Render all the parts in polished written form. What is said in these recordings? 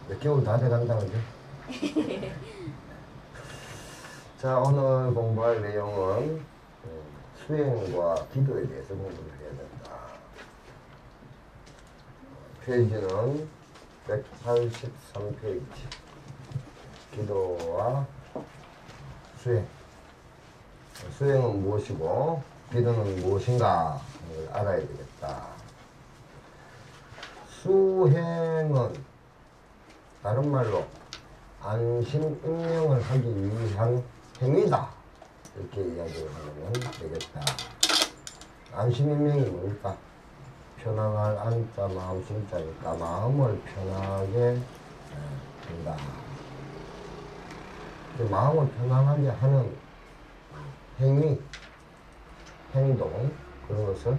몇 개월 다 돼간다, 그죠? 자, 오늘 공부할 내용은 수행과 기도에 대해서 공부를 해야 된다. 페이지는 183페이지. 기도와 수행. 수행은 무엇이고 기도는 무엇인가 알아야 되겠다. 수행은 다른 말로 안심임명을 하기 위한 행위다, 이렇게 이야기를 하면 되겠다. 안심임명이 뭡니까? 편안할 안자 마음 심자니까 마음을 편하게 한다. 마음을 편안하게 하는 행위, 행동, 그런 것을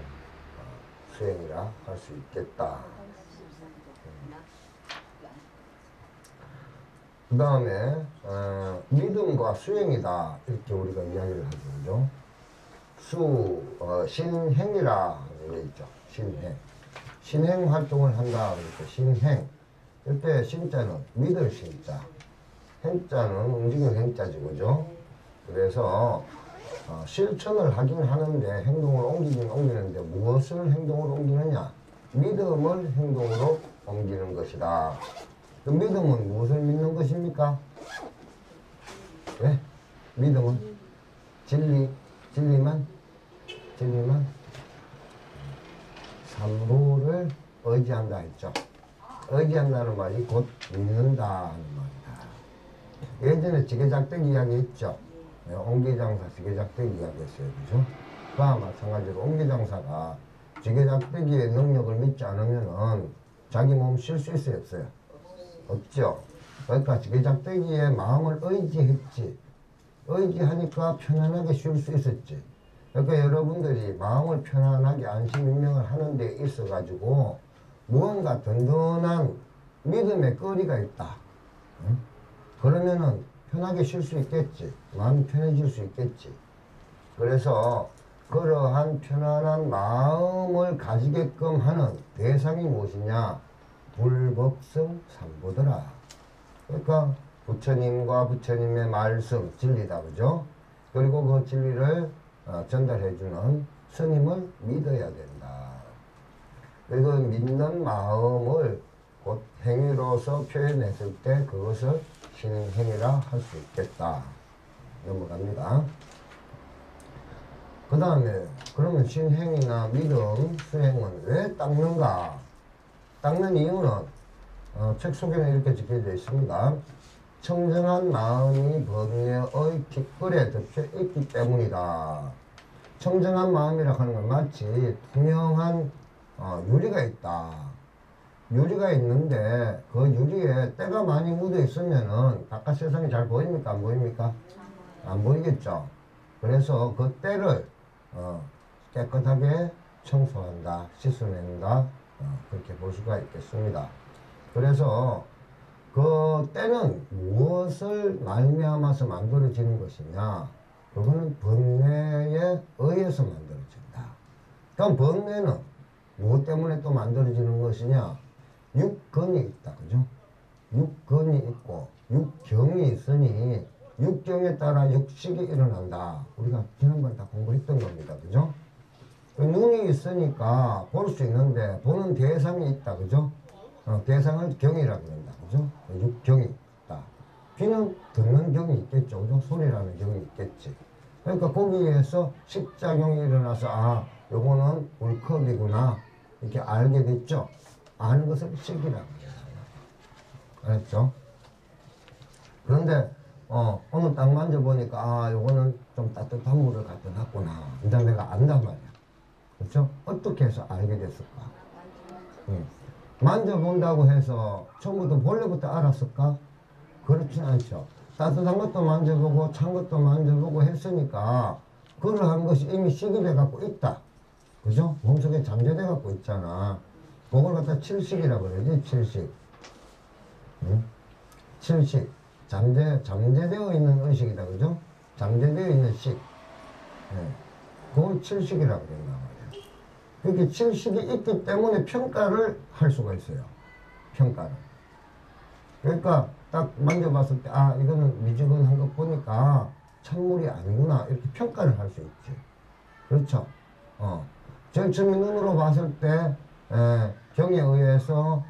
수행이라 할 수 있겠다. 그 다음에 믿음과 수행이다, 이렇게 우리가 이야기를 하죠. 그죠? 신행이라 되어 있죠. 신행. 신행 활동을 한다. 그러니까 신행. 이때 신자는 믿을 신자, 행자는 움직이는 행자지, 그죠? 그래서 실천을 하긴 하는데 행동을 옮기긴 옮기는데 무엇을 행동으로 옮기느냐? 믿음을 행동으로 옮기는 것이다. 그 믿음은 무엇을 믿는 것입니까? 왜? 믿음은 진리만 삼로를 의지한다 했죠. 의지한다는 말이 곧 믿는다 하는 말이다. 예전에 지게작대기 이야기 했죠. 옹기장사 지게작대기 이야기 했어요. 그죠? 그와 마찬가지로 옹기장사가 지게작대기의 능력을 믿지 않으면은 자기 몸 쉴 수 있어요, 없어요? 없죠. 그러니까 지게작대기에 마음을 의지했지. 의지하니까 편안하게 쉴 수 있었지. 그러니까 여러분들이 마음을 편안하게 안심임명을 하는 데 있어가지고 무언가 든든한 믿음의 거리가 있다. 응? 그러면은 편하게 쉴 수 있겠지. 마음이 편해질 수 있겠지. 그래서 그러한 편안한 마음을 가지게끔 하는 대상이 무엇이냐? 불법성 삼보더라. 그러니까 부처님과 부처님의 말씀, 진리다. 그죠? 그리고 그 진리를 전달해주는 스님을 믿어야 된다. 그리고 믿는 마음을 곧 행위로서 표현했을 때 그것을 신행이라 할 수 있겠다. 넘어갑니다. 그 다음에 그러면 신행이나 믿음, 수행은 왜 닦는가? 닦는 이유는 책 속에는 이렇게 적혀져 있습니다. 청정한 마음이 번뇌의 깃불에 덮여 있기 때문이다. 청정한 마음이라 하는 건 마치 투명한 유리가 있다. 유리가 있는데 그 유리에 때가 많이 묻어 있으면은 바깥 세상이 잘 보입니까? 안 보입니까? 안 보이겠죠. 그래서 그 때를 깨끗하게 청소한다, 씻어낸다, 그렇게 볼 수가 있겠습니다. 그래서 그 때는 무엇을 말미암아서 만들어지는 것이냐? 그거는 번뇌에 의해서 만들어진다. 그럼 번뇌는 무엇 때문에 또 만들어지는 것이냐? 육근이 있다. 그죠? 육근이 있고 육경이 있으니 육경에 따라 육식이 일어난다. 우리가 지난번에 다 공부했던 겁니다. 그죠? 눈이 있으니까 볼 수 있는데 보는 대상이 있다. 그죠? 대상을 경이라고 그런다. 그죠? 육경이 있다. 귀는 듣는 경이 있겠죠. 그죠? 소리라는 경이 있겠지. 그러니까 거기에서 식작용이 일어나서 요거는 울컵이구나 이렇게 알게 됐죠. 아는 것을 식이라고 해요. 알았죠? 그런데 오늘 딱 만져보니까 요거는 좀 따뜻한 물을 갖다 놨구나. 이제 내가 안단 말이야. 그렇죠? 어떻게 해서 알게 됐을까? 만져본다고 해서 처음부터 본래부터 알았을까? 그렇진 않죠. 따뜻한 것도 만져보고 찬 것도 만져보고 했으니까 그러한 것이 이미 식이 돼갖고 있다. 그죠? 몸속에 잠재돼갖고 있잖아. 그걸 갖다 칠식이라고 그러지. 칠식. 칠식. 잠재되어 있는 의식이다. 그죠? 잠재되어 있는 식. 그걸 칠식이라고 그런단 말이야. 그렇게 칠식이 있기 때문에 평가를 할 수가 있어요. 평가를. 그러니까 딱 만져봤을 때, 아, 이거는 미지근한 거 보니까 찬물이 아니구나. 이렇게 평가를 할 수 있지. 그렇죠? 제일 처음에 눈으로 봤을 때, 경에 의해서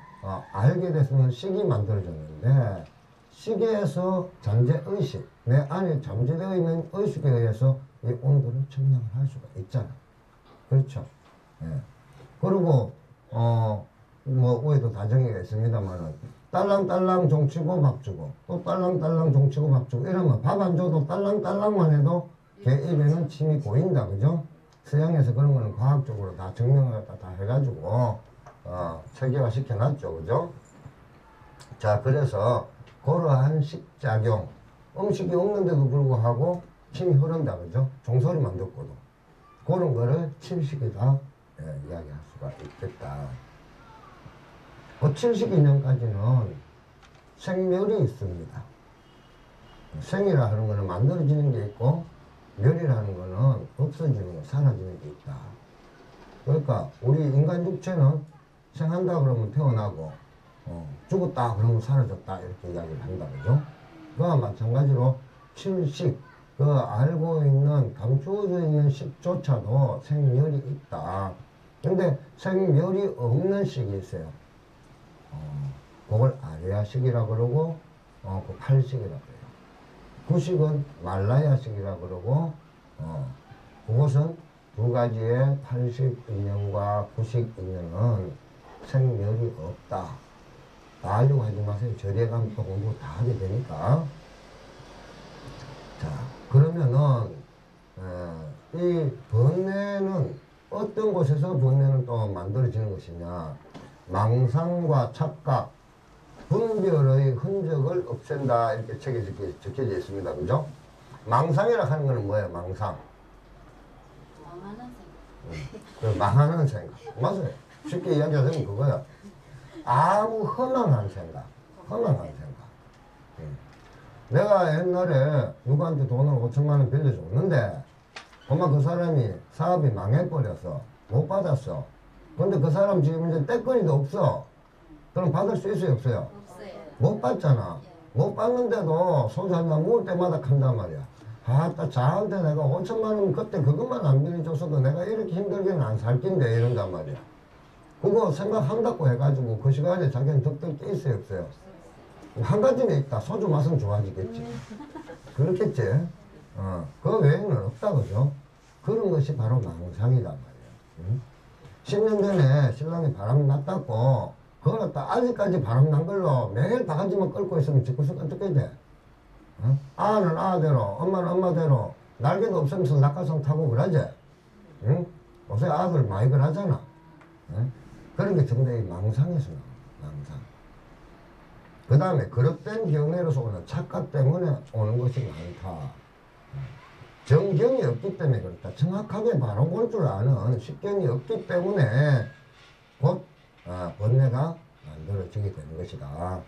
알게 됐으면 식이 만들어졌는데, 식에서 잠재의식, 내 안에 잠재되어 있는 의식에 의해서 이 온도를 측량을 할 수가 있잖아. 그렇죠? 예. 그리고, 뭐, 위에도 다정이가 있습니다만은, 딸랑딸랑 종치고 밥 주고, 또 딸랑딸랑 종치고 밥 주고, 이러면 밥 안 줘도 딸랑딸랑만 해도 걔 입에는 침이 고인다. 그죠? 서양에서 그런 거는 과학적으로 다 증명을 다 해가지고, 체계화 시켜놨죠. 그죠? 자, 그래서, 그러한 식작용, 음식이 없는데도 불구하고 침이 흐른다. 그죠? 종소리만 듣고도. 그런 거를 침식이다. 이야기할 수가 있겠다. 그 72년까지는 생멸이 있습니다. 생이라 하는 거는 만들어지는 게 있고, 멸이라는 거는 없어지는 거, 사라지는 게 있다. 그러니까 우리 인간 육체는 생한다 그러면 태어나고, 죽었다 그러면 사라졌다 이렇게 이야기를 한다. 그죠? 그와 마찬가지로 칠식, 그 알고 있는 감추어져 있는 식조차도 생멸이 있다. 근데 생멸이 없는 식이 있어요. 그걸 아레아식이라 그러고, 그 팔식이라 그래요. 구식은 말라야식이라 그러고, 그것은 두 가지의 팔식 인연과 구식 인연은 생멸이 없다. 다 하려고 하지 마세요. 절에 가면 또 공부 다 하게 되니까. 자, 그러면은, 이 번뇌는 어떤 곳에서 번뇌는 또 만들어지는 것이냐. 망상과 착각, 분별의 흔적을 없앤다. 이렇게 책에 적혀져 있습니다. 그죠? 망상이라 하는 거는 뭐예요? 망상. 망하는 생각. 그 망하는 생각. 맞아요. 쉽게 이야기하자면 그거야. 아무 허망한 생각. 허망한 생각. 내가 옛날에 누구한테 돈을 5천만 원 빌려줬는데, 엄마 그 사람이 사업이 망해버려서 못 받았어. 근데 그 사람 지금 이제 떼거리도 없어. 그럼 받을 수 있어요, 없어요? 없어요. 못 받잖아. 못 받는데도 소주 한잔 먹을 때마다 간단 말이야. 아따, 자한테 내가 5천만 원 그때 그것만 안 빌려줬어도 내가 이렇게 힘들게는 안 살 낀데, 이런단 말이야. 그거 생각한다고 해가지고 그 시간에 자기는 덕들 게 있어요, 없어요? 한 가지는 있다. 소주 맛은 좋아지겠지. 그렇겠지? 그 외에는 없다, 그죠? 그런 것이 바로 망상이란 말이야. 10년 전에 신랑이 바람 났다고, 그걸 갖다 아직까지 바람 난 걸로 매일 바가지만 끌고 있으면 집구석 어떻게 돼? 아는 아대로, 엄마는 엄마대로, 날개도 없으면서 낙하산 타고 그러지? 응? 요새 아들 많이 그러잖아. 그런 게 전부 다 망상에서 나와, 망상. 그 다음에 그릇된 경애로서 오는 착각 때문에 오는 것이 많다. 정경이 없기 때문에 그렇다. 정확하게 바로 볼 줄 아는 식견이 없기 때문에 곧 번뇌가 만들어지게 되는 것이다.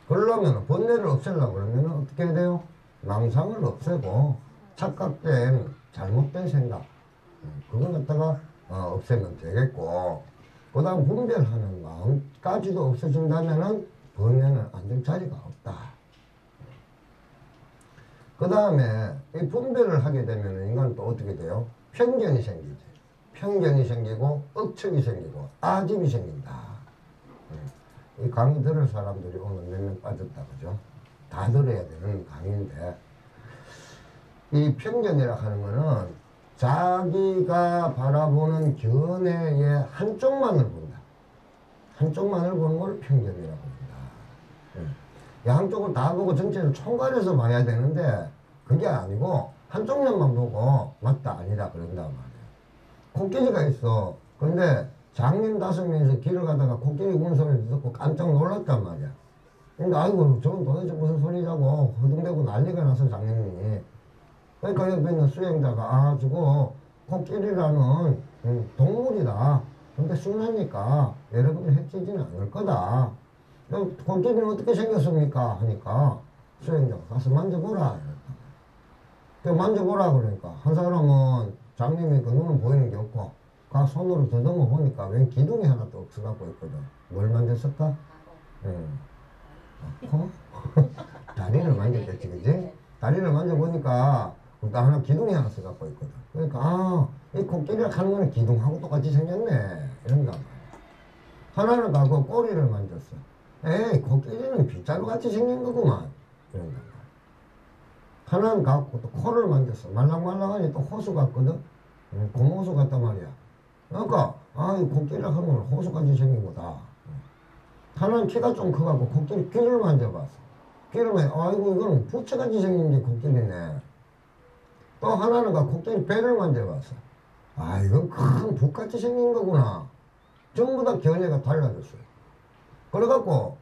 그러려면 번뇌를 없애려고 그러면 어떻게 해야 돼요? 망상을 없애고 착각된 잘못된 생각 그걸 갖다가 없애면 되겠고, 그 다음 분별하는 마음까지도 없어진다면은 번뇌는 앉을 자리가 없다. 그 다음에 이 분별을 하게 되면 인간은 또 어떻게 돼요? 편견이 생기지. 편견이 생기고 억측이 생기고 아집이 생긴다. 이 강의 들을 사람들이 오늘 몇 명 빠졌다. 그죠? 다 들어야 되는 강의인데, 이 편견이라 하는 거는 자기가 바라보는 견해의 한쪽만을 본다. 한쪽만을 보는 걸 편견이라고 합니다. 양쪽을 다 보고 전체를 총괄해서 봐야 되는데 그게 아니고 한쪽 면만 보고 맞다 아니다 그런단 말이에요. 코끼리가 있어. 근데 장님 5명이서 길을 가다가 코끼리 우는 소리를 듣고 깜짝 놀랐단 말이야. 근데 아이고 저건 도대체 무슨 소리냐고 허둥대고 난리가 나서 장님이. 그러니까 옆에 있는 수행자가 아 저거 코끼리라는 동물이다. 근데 순하니까 여러분이 해치지는 않을 거다. 그럼 코끼리는 어떻게 생겼습니까? 하니까 수행자가 가서 만져보라. 그 만져보라 그러니까 한 사람은 장님이 그 눈은 보이는 게 없고 가 손으로 더듬어 보니까 웬 기둥이 하나도 없어갖고 있거든. 뭘 만졌을까? 코? 다리를 만져보니까 나 하나 기둥이 하나 써갖고 있거든. 그러니까 이 코끼리를 하는 거는 기둥하고 똑같이 생겼네 이런가 말이야. 하나는 가고 꼬리를 만졌어. 에이 코끼리는 빗자루 같이 생긴 거구만 이런가 말이야. 하나는 갖고 또 코를 만졌어. 말랑말랑하니 또 호수 같거든. 고무호수 같단 말이야. 그러니까 이 코끼리를 하는 건 호수같이 생긴 거다. 하나는 키가 좀 커갖고 코끼리 귀를 만져봤어. 귀를 아이고 이거는 부채같이 생긴 게 코끼리네. 또 하나는 코끼리 배를 만져봤어. 이건 큰 북같이 생긴 거구나. 전부 다 견해가 달라졌어요. 그래갖고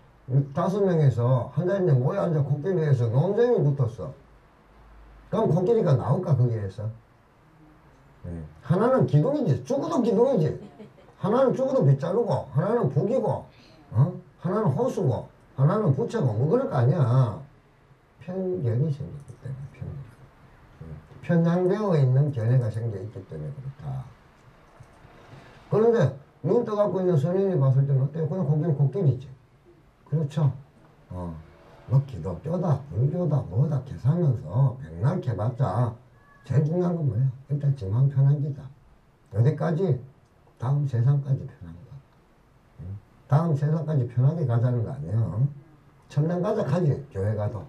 5명에서 한 자리에 모여 앉아 코끼리에서 논쟁이 붙었어. 그럼 코끼리가 나올까 거기에서? 하나는 기둥이지. 죽어도 기둥이지. 하나는 죽어도 빗자루고 하나는 북이고 하나는 호수고 하나는 부채고 뭐 그럴 거 아니야. 편견이 생겼기 때문에 편향되어 있는 견해가 생겨 있기 때문에 그렇다. 그런데 눈 떠갖고 있는 선인이 봤을 때는 어때요? 그냥 거기는 코끼리지. 그렇죠? 뭐 기독교다 불교다 뭐다 계산하면서 백날 캐봤자 제일 중요한 건 뭐예요? 일단 지만 편하기다. 어디까지? 다음 세상까지 편한 거. 다음 세상까지 편하게 가자는 거 아니에요. 천당 가자 가지 교회 가도.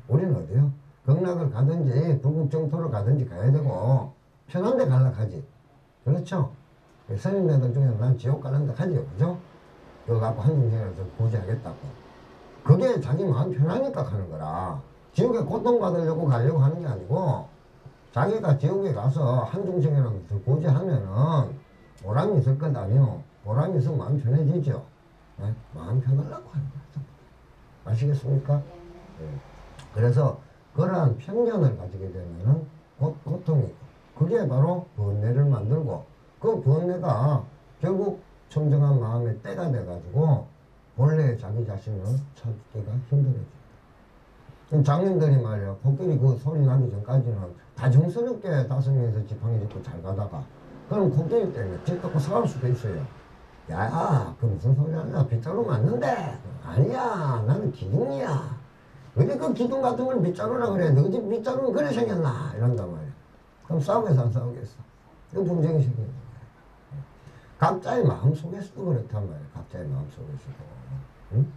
우리는 어디요? 극락을 가든지 불국 정토를 가든지 가야 되고 편한 데 갈라 가지. 그렇죠? 선임네들 중에는 난 지옥 가는 데 가지요. 그죠? 그거 갖고 한중생을 좀 구제하겠다고. 그게 자기 마음 편하니까 가는 거라. 지옥에 고통받으려고 가려고 하는 게 아니고 자기가 지옥에 가서 한중생이라도 더 구제하면은 보람이 있을 것 아니요. 보람이 있으면 마음 편해지죠. 네? 마음 편하려고 하는 거죠. 아시겠습니까? 네. 그래서 그러한 편견을 가지게 되면은 고통이고 그게 바로 번뇌를 만들고 그 번뇌가 결국 청정한 마음의 때가 돼가지고 본래의 자기 자신을 찾기가 힘들어집니다. 장님들이 말이야 코끼리 그 소리 나기 전까지는 다정스럽게 5명이서 지팡이 짚고 잘 가다가 그럼 코끼리 때문에 집 덮고 싸울 수도 있어요. 야, 그 무슨 소리 하냐? 빗자루 맞는데? 아니야, 나는 기둥이야. 어디 그 기둥 같은 걸 빗자루라 그래? 너 집 빗자루는 그래 생겼나? 이런단 말이야. 그럼 싸우겠어, 안 싸우겠어? 이거 분쟁이 생기는 거야. 각자의 마음 속에서도 그렇단 말이야. 각자의 마음 속에서도. 응?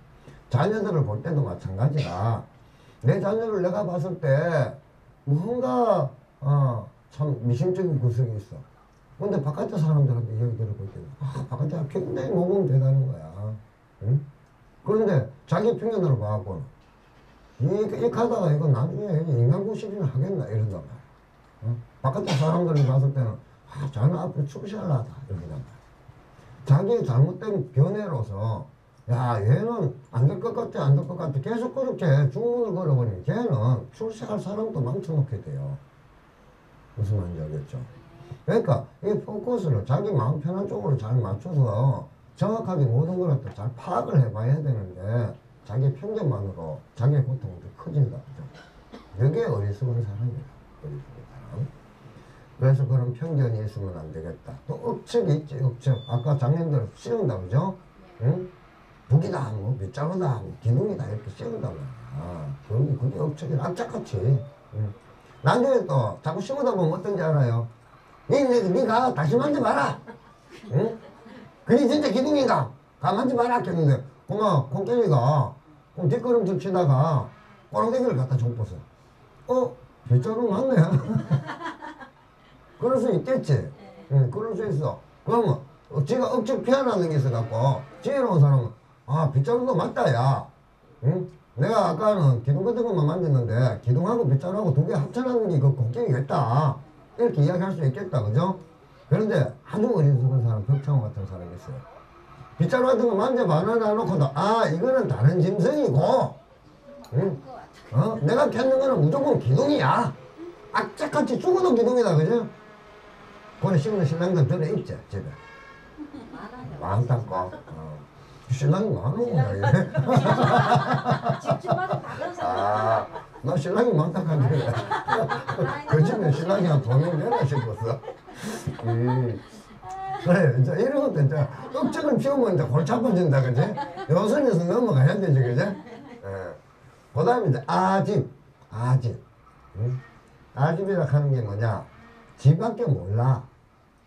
자녀들을 볼 때도 마찬가지라. 내 자녀를 내가 봤을 때 뭔가 참 미심적인 구석이 있어. 근데 바깥에 사람들한테 얘기 들어볼 때는 바깥에 굉장히 모범 되다는 거야. 응? 그런데 자기 평균으로 봐갖고는 이렇게 하다가 이거 나중에 인간구실이나 하겠나 이런단 말이야. 바깥에 사람들이 봤을 때는 자는 앞으로 출세하려다 이런단 말이야. 자기의 잘못된 견해로서 야 얘는 안 될 것 같아 안 될 것 같아 계속 그렇게 주문을 걸어버리면 걔는 출세할 사람도 망쳐놓게 돼요. 무슨 말인지 알겠죠? 그러니까 이 포커스를 자기 마음 편한 쪽으로 잘 맞춰서 정확하게 모든 걸 또 잘 파악을 해봐야 되는데 자기 편견만으로 자기의 고통이 더 커진다. 그죠? 이게 어리석은 사람이야. 어리석은 사람. 그래서 그런 편견이 있으면 안 되겠다. 또 억측이 있지, 억측. 아까 장님들 씌운다, 그죠? 응? 북이다, 뭐, 밑자루다, 뭐, 기둥이다, 이렇게 씌운다 말이야. 그게 억측이 악착같이. 응? 나중에 또 자꾸 씌우다 보면 어떤지 알아요? 니가 다시 만져봐라. 응? 그게 진짜 기둥인가? 가 만져봐라. 했는데, 그만 코끼리가 뒷걸음질 치다가 꼬랑대기를 갖다 줬어. 빗자루 맞네. 그럴 수 있겠지. 응, 그럴 수 있어. 그러면 지가 억측 피하는 게 있어갖고 지혜로운 온 사람은 빗자루도 맞다 야. 응? 내가 아까는 기둥 같은 것만 만졌는데 기둥하고 빗자루하고 두 개 합쳐놓은 게 그 코끼리겠다. 이렇게 이야기할 수 있겠다. 그죠? 그런데 아주 어리석은 사람, 벽창호 같은 사람이 있어요. 빗자루 같은 거 만져봐 놔놓고도 이거는 다른 짐승이고 응? 내가 켰는 거는 무조건 기둥이야. 악착같이 죽어도 기둥이다. 그죠? 그래 씹는 신랑들 들어있지 집에. 많다고. 신랑이 많은구나 이게. 집집마다 다른 사람. 나 신랑이 많다고 하길래 그 집에 신랑이 한 2명 되나 싶었어. 그래 이제 이런 것도 이제 억측을 피우면 이제 골치 아파진다. 그지? 요선에서 넘어가야 되지. 그지? 그 다음에 이제 아집. 응? 아집이라 하는 게 뭐냐? 지밖에 몰라.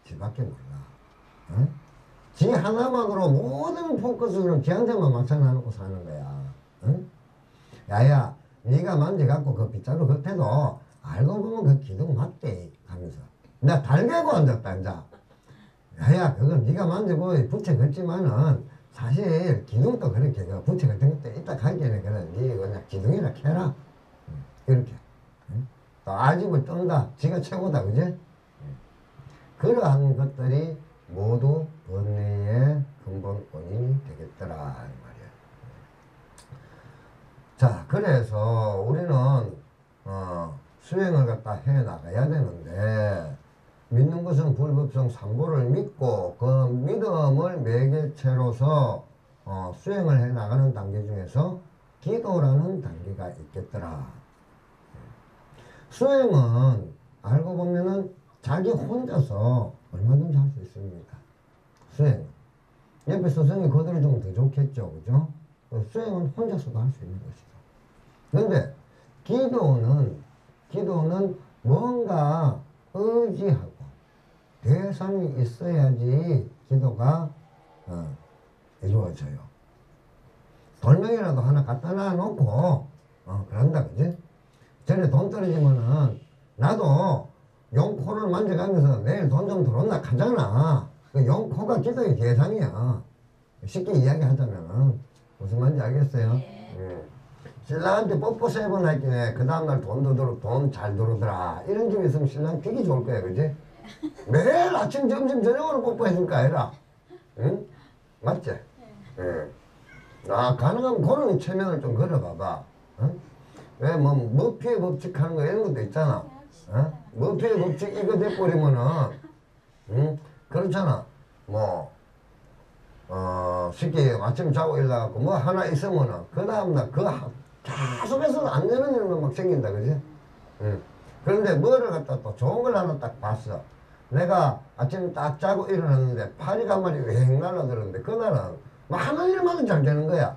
지밖에 몰라. 응? 지 하나만으로 모든 포커스를 지한테만 맞춰놔놓고 사는 거야. 응? 야야, 네가 만져갖고 그 빗자루 겉에도 알고 보면 그 기둥 맞대 하면서 나 달개고 앉았다 이제. 야야, 그건 네가 만져보고 부채 걷지만은 사실 기둥도 그렇게 그 부채 같은 것도 이따 가기에는 그런 네 그냥 기둥이라 캐라. 이렇게. 응? 또 아집을 뜬다. 지가 최고다, 그지? 그러한 것들이 모두 번뇌의 근본 원인이 되겠더라 이 말이야. 자, 그래서 우리는 수행을 갖다 해 나가야 되는데 믿는 것은 불법성 삼보를 믿고 그 믿음을 매개체로서 수행을 해 나가는 단계 중에서 기도라는 단계가 있겠더라. 수행은 알고 보면은 자기 혼자서 얼마든지 할 수 있습니다. 수행. 옆에 스승이 그대로 좀 더 좋겠죠. 그죠? 수행은 혼자서도 할 수 있는 것이죠. 근데 기도는 뭔가 의지하고 대상이 있어야지 기도가 이루어져요. 돌멩이라도 하나 갖다 놔놓고 그런다, 그지? 전에 돈 떨어지면은 나도 용코를 만져가면서 내일 돈 좀 들어온다 하잖아. 그 용코가 기도의 대상이야. 쉽게 이야기하자면 무슨 말인지 알겠어요? 신랑한테 뽀뽀 3번 했길래 그 다음날 돈 잘 들어오더라. 이런 집 있으면 신랑 되게 좋을 거야, 그지? 매일 아침 점심 저녁으로 뽀뽀해줄까 아니라, 응? 맞지? 가능하면 그런 체면을 좀 걸어봐봐. 응? 왜 머피의 법칙 하는 거 이런 것도 있잖아. 머피의 법칙 이거 돼버리면은 그렇잖아. 쉽게 아침 자고 일어나갖고 뭐 하나 있으면은 그 다음날 계속해서 안 되는 일만 막 생긴다, 그지? 그런데 뭐를 갖다 또 좋은 걸 하나 딱 봤어. 내가 아침 딱 자고 일어났는데 파리가 한 마리 왱 날아들었는데 그날은 뭐 하는 일마다 잘 되는 거야.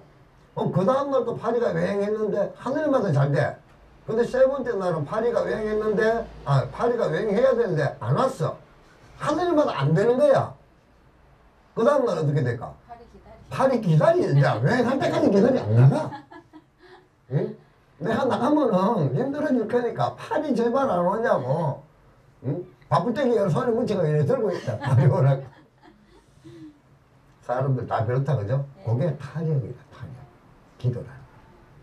그 다음날 또 파리가 왱했는데 하는 일마다 잘 돼. 근데 3번째 날은 파리가 왱했는데 파리가 왱해야 되는데 안 왔어. 하는 일마다 안 되는 거야. 그 다음날 어떻게 될까? 파리 기다리자. 왱할 때까지 기다리 안 나가. 응? 내가 나가면은 힘들어질 거니까 파리 제발 안 오냐고. 응? 바쁠 때기 손에 뭉치가 이래 들고 있다. 파리 오라고. 사람들 다 그렇다, 그죠? 그게 타력이다, 타력. 기도라.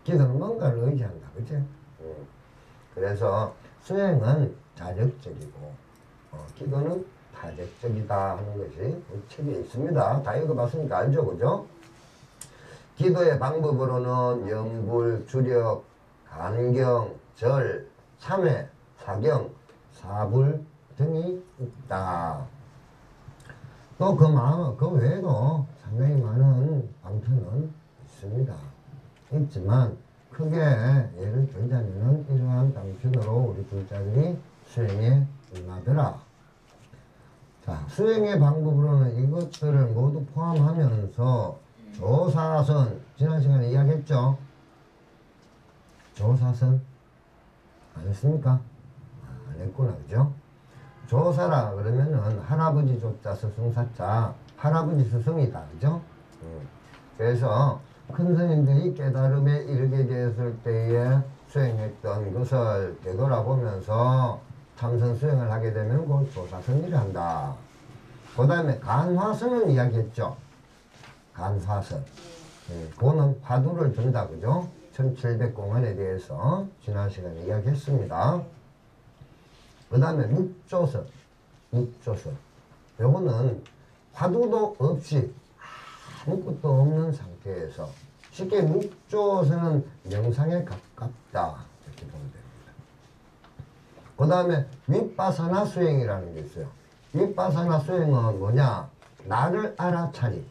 기도는 뭔가를 의지한다, 그치? 그래서 수행은 자력적이고, 기도는 타적적이다 하는 것이 우리 책에 있습니다. 다 읽어봤으니까 알죠, 그죠? 기도의 방법으로는 염불, 주력, 간경, 절, 참회, 사경, 사불 등이 있다. 또 그 외에도 상당히 많은 방편은 있습니다. 있지만 크게 예를 들자면 이러한 방편으로 우리 불자들이 수행에 임하더라. 자, 수행의 방법으로는 이것들을 모두 포함하면서 조사선, 지난 시간에 이야기했죠? 조사선 안 했습니까? 안 했구나, 그죠? 조사라 그러면은 할아버지 조자 스승사자, 할아버지 스승이다, 그죠? 그래서 큰 스님들이 깨달음에 이르게 되었을 때에 수행했던 것을 되돌아보면서 참선 수행을 하게 되면 그걸 조사선이라 한다. 그 다음에 간화선은 이야기했죠. 간화선. 그거는 화두를 든다, 그죠? 1700공안에 대해서 지난 시간에 이야기했습니다. 그 다음에 묵조선. 묵조선. 요거는 화두도 없이 아무것도 없는 상태에서 쉽게 묵조선은 명상에 가깝다. 이렇게 보면 됩니다. 그 다음에 윗바사나 수행이라는 게 있어요. 윗바사나 수행은 뭐냐? 나를 알아차림.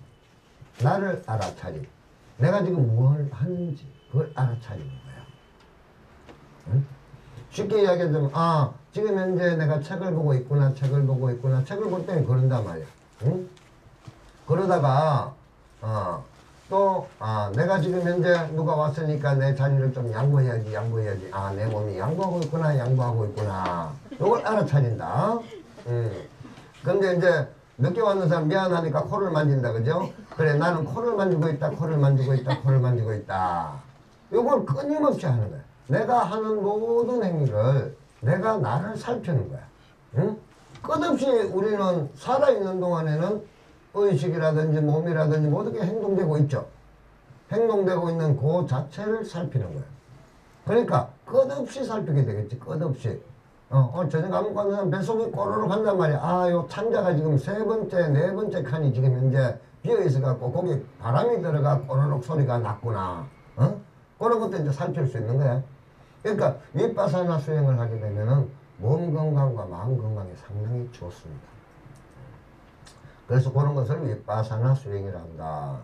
나를 알아차림. 내가 지금 뭘 하는지 그걸 알아차리는 거야. 응? 쉽게 이야기하자면 지금 현재 내가 책을 보고 있구나. 책을 볼 때는 그런단 말이야. 응? 그러다가 또 내가 지금 현재 누가 왔으니까 내 자리를 좀 양보해야지. 내 몸이 양보하고 있구나. 이걸 알아차린다. 근데 이제 늦게 왔는 사람 미안하니까 코를 만진다, 그죠? 그래, 나는 코를 만지고 있다. 이걸 끊임없이 하는 거야. 내가 하는 모든 행위를 내가 나를 살피는 거야. 응? 끝없이 우리는 살아있는 동안에는 의식이라든지 몸이라든지 모든 게 행동되고 있죠. 행동되고 있는 그 자체를 살피는 거야. 그러니까 끝없이 살피게 되겠지. 끝없이. 저녁 안 먹고 하면 뱃속이 꼬르륵 한단 말이야. 요 창자가 지금 세 번째, 네 번째 칸이 지금 현재 비어있어갖고 거기 바람이 들어가 꼬르륵 소리가 났구나. 그런 것도 이제 살필 수 있는 거야. 그러니까 윗바사나 수행을 하게 되면은 몸 건강과 마음 건강에 상당히 좋습니다. 그래서 그런 것을 윗바사나 수행이라 한다.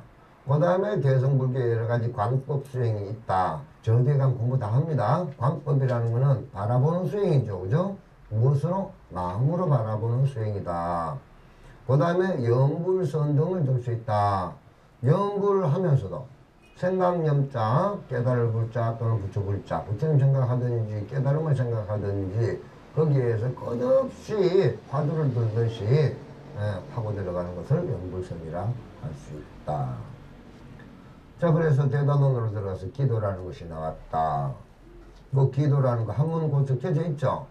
그 다음에 개성불교에 여러 가지 관법 수행이 있다. 저 뒤에 가면 공부 다 합니다. 관법이라는 거는 바라보는 수행이죠. 그죠? 무엇으로? 마음으로 바라보는 수행이다. 그 다음에 염불선등을 줄 수 있다. 염불하면서도 생각염자, 깨달을 불자 또는 부처불자, 부처님 생각하든지 깨달음을 생각하든지 거기에서 끝없이 화두를 들듯이 파고 들어가는 것을 염불선이라 할 수 있다. 자, 그래서 대단원으로 들어가서 기도라는 것이 나왔다. 뭐 기도라는 거 한문 곧 적혀져 있죠?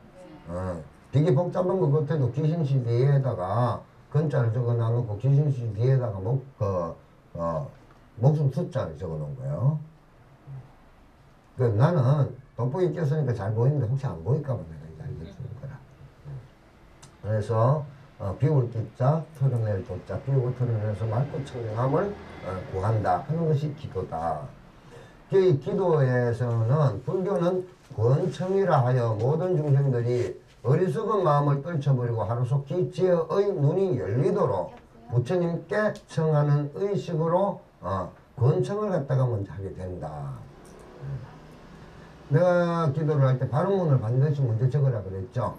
되게 복잡한 것 같아도 귀신시 뒤에다가 건자를 적어 놔놓고 귀신시 뒤에다가 목숨 숫자를 적어 놓은 거예요. 나는 돋보기 꼈으니까 잘 보이는데 혹시 안 보일까봐 내가 이렇게 쓰는 거라. 그래서 비울 기자, 털어낼 도자, 비우고 털어내서 맑고 청량함을 구한다 하는 것이 기도다. 이 기도에서는 불교는 권청이라 하여 모든 중생들이 어리석은 마음을 떨쳐버리고 하루속 기치의 눈이 열리도록 부처님께 청하는 의식으로 권청을 갖다가 먼저 하게 된다. 내가 기도를 할 때 발음문을 반드시 먼저 적으라 그랬죠.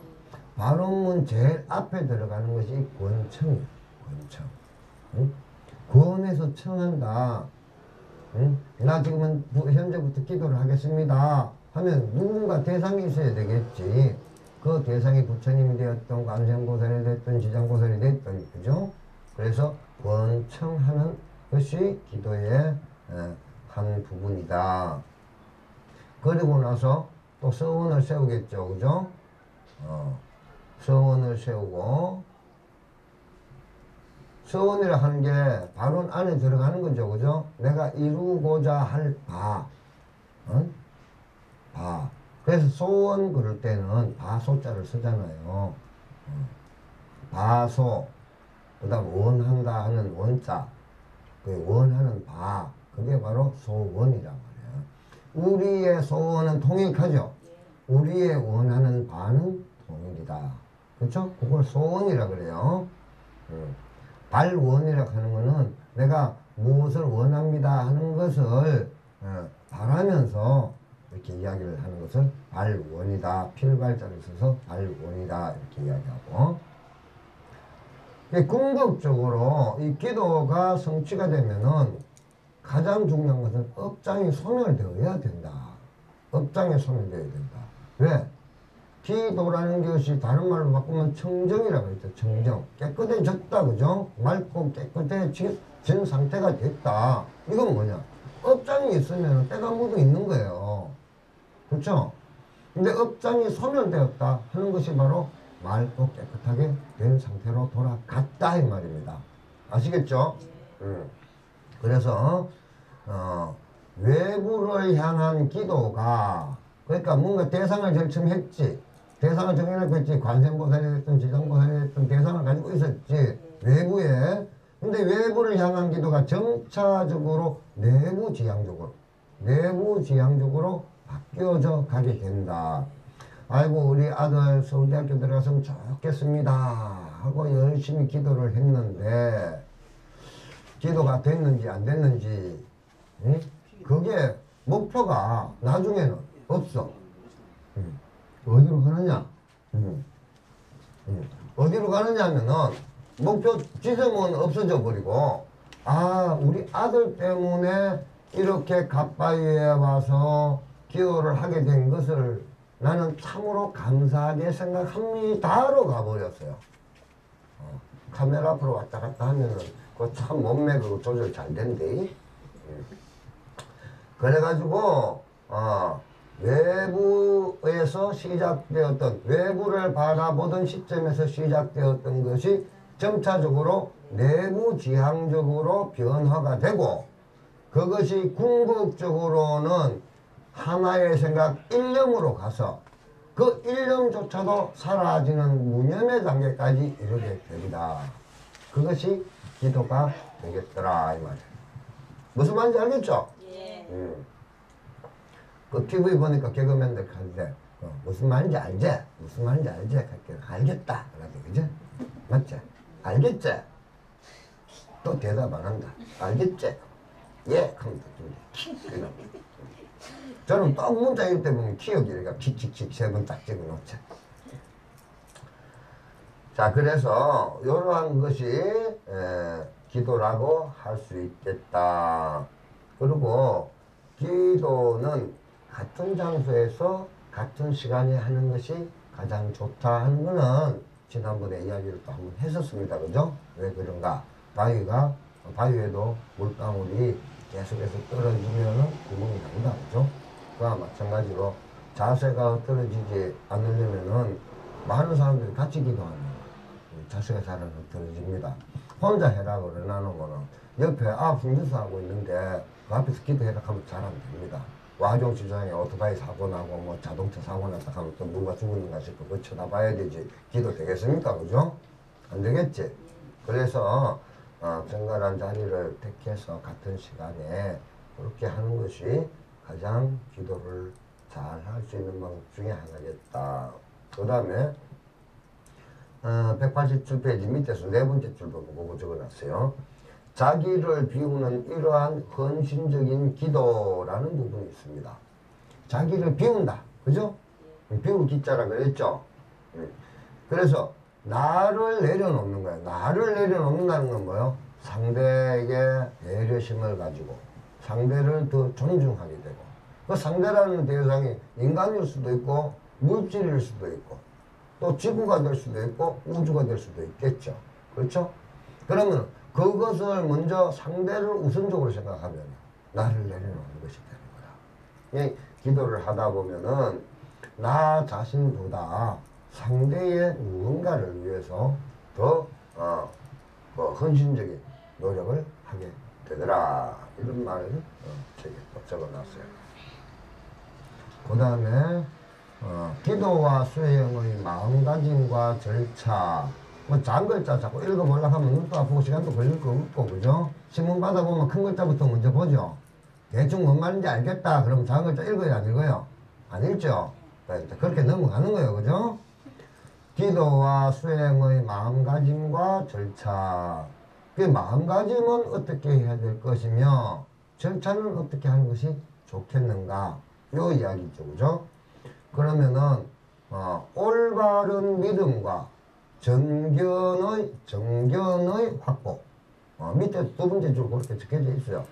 발음문 제일 앞에 들어가는 것이 권청이에요. 권청. 응? 권해서 청한다. 응? 나 지금은 현재부터 기도를 하겠습니다 하면 누군가 대상이 있어야 되겠지. 그 대상이 부처님이 되었던 관세음보살이 됐든 지장보살이 됐든, 그죠? 그래서 권청하는 것이 기도의 한 부분이다. 그리고 나서 또 서원을 세우겠죠. 그죠? 서원을 세우고, 서원이라 하는 게 발언 안에 들어가는 거죠. 그죠? 내가 이루고자 할 바. 바. 그래서 소원 그럴 때는 바소자를 쓰잖아요. 바소. 그 다음 원한다 하는 원자. 그 원하는 바. 그게 바로 소원이란 말이에요. 우리의 소원은 통일하죠. 우리의 원하는 바는 통일이다. 그렇죠? 그걸 소원이라 그래요. 발원이라 하는 거는 내가 무엇을 원합니다 하는 것을 바라면서 이렇게 이야기를 하는 것을 발원이다. 필발자를 써서 발원이다. 이렇게 이야기하고. 궁극적으로 이 기도가 성취가 되면은 가장 중요한 것은 업장이 소멸되어야 된다. 업장이 소멸되어야 된다. 왜? 기도라는 것이 다른 말로 바꾸면 청정이라고 했죠. 청정. 깨끗해졌다. 그죠? 맑고 깨끗해진 상태가 됐다. 이건 뭐냐? 업장이 있으면 때가 묻어 있는 거예요. 그렇죠? 근데 업장이 소멸되었다 하는 것이 바로 맑고 깨끗하게 된 상태로 돌아갔다 이 말입니다. 아시겠죠? 그래서 외부를 향한 기도가, 그러니까 뭔가 대상을 결정했지. 대상을 정해놓고 있지. 관세음보살이 됐든 지장보살이 됐든 대상을 가지고 있었지. 외부에. 근데 외부를 향한 기도가 점차적으로 내부지향적으로 바뀌어져 가게 된다. 아이고 우리 아들 서울대학교 들어갔으면 좋겠습니다 하고 열심히 기도를 했는데 기도가 됐는지 안 됐는지, 응? 그게 목표가 나중에는 없어. 어디로 가느냐? 어디로 가느냐 하면은 목표 지점은 없어져 버리고 아, 우리 아들 때문에 이렇게 갓바위에 와서 기도를 하게 된 것을 나는 참으로 감사하게 생각합니다로 가버렸어요. 카메라 앞으로 왔다 갔다 하면은 그 참 몸매 그 조절 잘 된대. 그래가지고 외부에서 시작되었던, 외부를 바라보던 시점에서 시작되었던 것이 점차적으로 내부 지향적으로 변화가 되고, 그것이 궁극적으로는 하나의 생각, 일념으로 가서 그 일념조차도 사라지는 무념의 단계까지 이르게 됩니다. 그것이 기도가 되겠더라 이 말이에요. 무슨 말인지 알겠죠? 예. 그 TV 보니까 개그맨들 하는데 무슨 말인지 알지? 무슨 말인지 알지? 알겠다. 그러지, 그지? 맞지? 알겠지? 또 대답 안 한다. 알겠지? 예, 하면 돼. 저는 또 문자 읽을 때 보면 기억이니까 킥킥킥 3번 딱 찍어 놓자. 자, 그래서 이러한 것이 기도라고 할 수 있겠다. 그리고 기도는 같은 장소에서 같은 시간에 하는 것이 가장 좋다 하는 거는 지난번에 이야기를 또 한번 했었습니다. 그죠? 왜 그런가? 바위에도 물방울이 계속해서 떨어지면은 구멍이 난다. 그죠? 그와 마찬가지로 자세가 떨어지지 않으려면은 많은 사람들이 같이 기도하는 거예요. 자세가 잘 안 떨어집니다. 혼자 해라고 그러나는 옆에 순교사하고 있는데 그 앞에서 기도해라 하면 잘 안 됩니다. 와종시장에 오토바이 사고 나고 뭐 자동차 사고 났다 하면 또 누가 죽었는가 싶고 그거 쳐다봐야 되지. 기도 되겠습니까? 그죠? 안 되겠지? 그래서 정갈한 자리를 택해서 같은 시간에 그렇게 하는 것이 가장 기도를 잘 할 수 있는 방법 중에 하나겠다. 그 다음에 187페이지 밑에서 4번째 줄 보고 적어놨어요. 자기를 비우는 이러한 헌신적인 기도라는 부분이 있습니다. 자기를 비운다. 그죠? 비울 기자라 그랬죠? 그래서 나를 내려놓는 거예요. 나를 내려놓는다는 건 뭐예요? 상대에게 배려심을 가지고 상대를 더 존중하게 되고, 그 상대라는 대상이 인간일 수도 있고 물질일 수도 있고 또 지구가 될 수도 있고 우주가 될 수도 있겠죠. 그렇죠? 그러면 그것을 먼저 상대를 우선적으로 생각하면 나를 내려놓는 것이 되는 거다. 기도를 하다 보면은 나 자신보다 상대의 무언가를 위해서 더 헌신적인 노력을 하게 되더라. 이런 말을 책에 적어놨어요. 그 다음에 기도와 수행의 마음가짐과 절차. 뭐 작은 글자 자꾸 읽어보려고 하면 눈도 아프고 시간도 걸릴 거 없고, 그죠? 신문 받아보면 큰 글자부터 먼저 보죠. 대충 뭔 말인지 알겠다. 그럼 작은 글자 읽어요, 안 읽어요? 안 읽죠? 그렇게 넘어가는 거예요, 그죠? 기도와 수행의 마음가짐과 절차. 그 마음가짐은 어떻게 해야 될 것이며 절차는 어떻게 하는 것이 좋겠는가? 요 이야기죠, 그죠? 그러면은 올바른 믿음과 정견의 확보. 밑에 2번째 줄 그렇게 적혀져 있어요.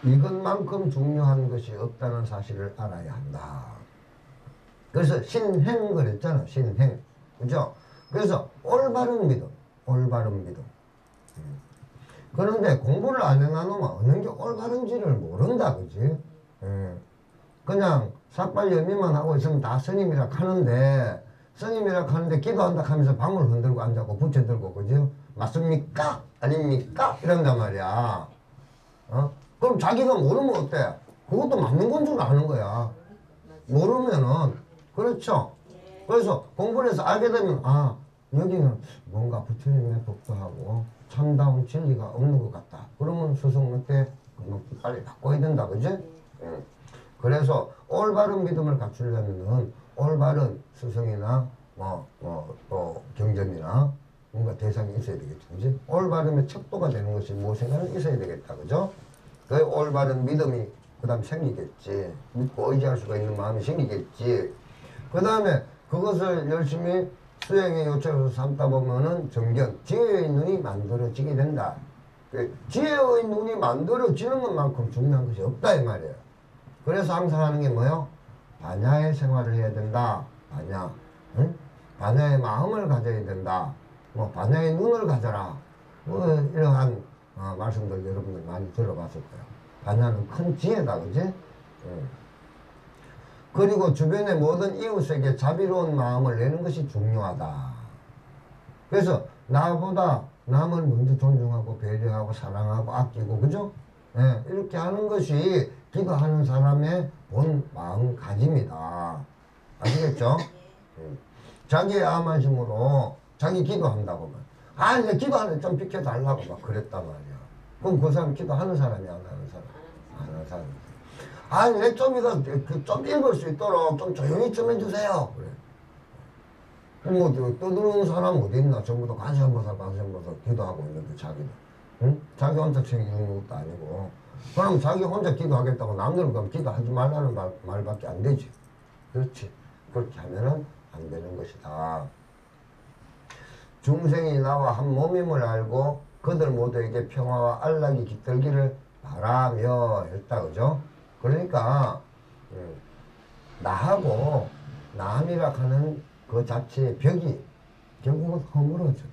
이것만큼 중요한 것이 없다는 사실을 알아야 한다. 그래서 신행 그랬잖아. 신행. 그죠? 그래서 올바른 믿음. 그런데 공부를 안 해놔놓으면 어느 게 올바른지를 모른다. 그지? 그냥 삭발염이만 하고 있으면 다 스님이라 하는데, 스님이라 하는데 기도한다 하면서 방울 흔들고 앉았고 부채 들고, 그죠? 맞습니까? 아닙니까? 이런단 말이야. 그럼 자기가 모르면 어때? 그것도 맞는 건 줄 아는 거야. 모르면은. 그렇죠? 그래서 공부를 해서 알게 되면 여기는 뭔가 부처님의 법도 하고 참다운 진리가 없는 것 같다. 그러면 스승한테 빨리 바꿔야 된다. 그지? 그래서 올바른 믿음을 갖추려면은 올바른 스승이나 또 경전이나 뭔가 대상이 있어야 되겠죠. 그지? 올바름의 척도가 되는 것이 무엇인가는 있어야 되겠다. 그죠? 그 올바른 믿음이 그 다음에 생기겠지. 믿고 의지할 수가 있는 마음이 생기겠지. 그 다음에 그것을 열심히 수행의 요체로 삼다 보면은 정견, 지혜의 눈이 만들어지게 된다. 지혜의 눈이 만들어지는 것만큼 중요한 것이 없다 이 말이에요. 그래서 항상 하는 게 뭐예요? 반야의 생활을 해야 된다. 반야. 응? 반야의 마음을 가져야 된다. 뭐 반야의 눈을 가져라. 뭐 이러한 말씀들 여러분들 많이 들어봤을 거예요. 반야는 큰 지혜다. 그지? 응. 그리고 주변의 모든 이웃에게 자비로운 마음을 내는 것이 중요하다. 그래서 나보다 남을 먼저 존중하고 배려하고 사랑하고 아끼고 그죠? 예, 이렇게 하는 것이 기도하는 사람의 본 마음가짐이다. 아시겠죠? 자기의 암하심으로 자기 기도한다고 말. 내 기도하는 좀 비켜달라고 막 그랬단 말이야. 그럼 그 사람 기도하는 사람이 안 하는 사람? 안 하는 사람. 내 좀 이거 좀 읽을 수 있도록 좀 조용히 좀 해주세요. 그래. 뭐 떠드는 사람 어디 있나? 전부 다 관세음보살 기도하고 있는데 자기는. 응? 자기 혼자 챙기는 것도 아니고. 그럼 자기 혼자 기도하겠다고 남들은 그럼 기도하지 말라는 말밖에 안 되지. 그렇지. 그렇게 하면은 안 되는 것이다. 중생이 나와 한 몸임을 알고 그들 모두에게 평화와 안락이 깃들기를 바라며 했다. 그죠? 그러니까 나하고 남이라 하는 그 자체의 벽이 결국은 허물어졌다.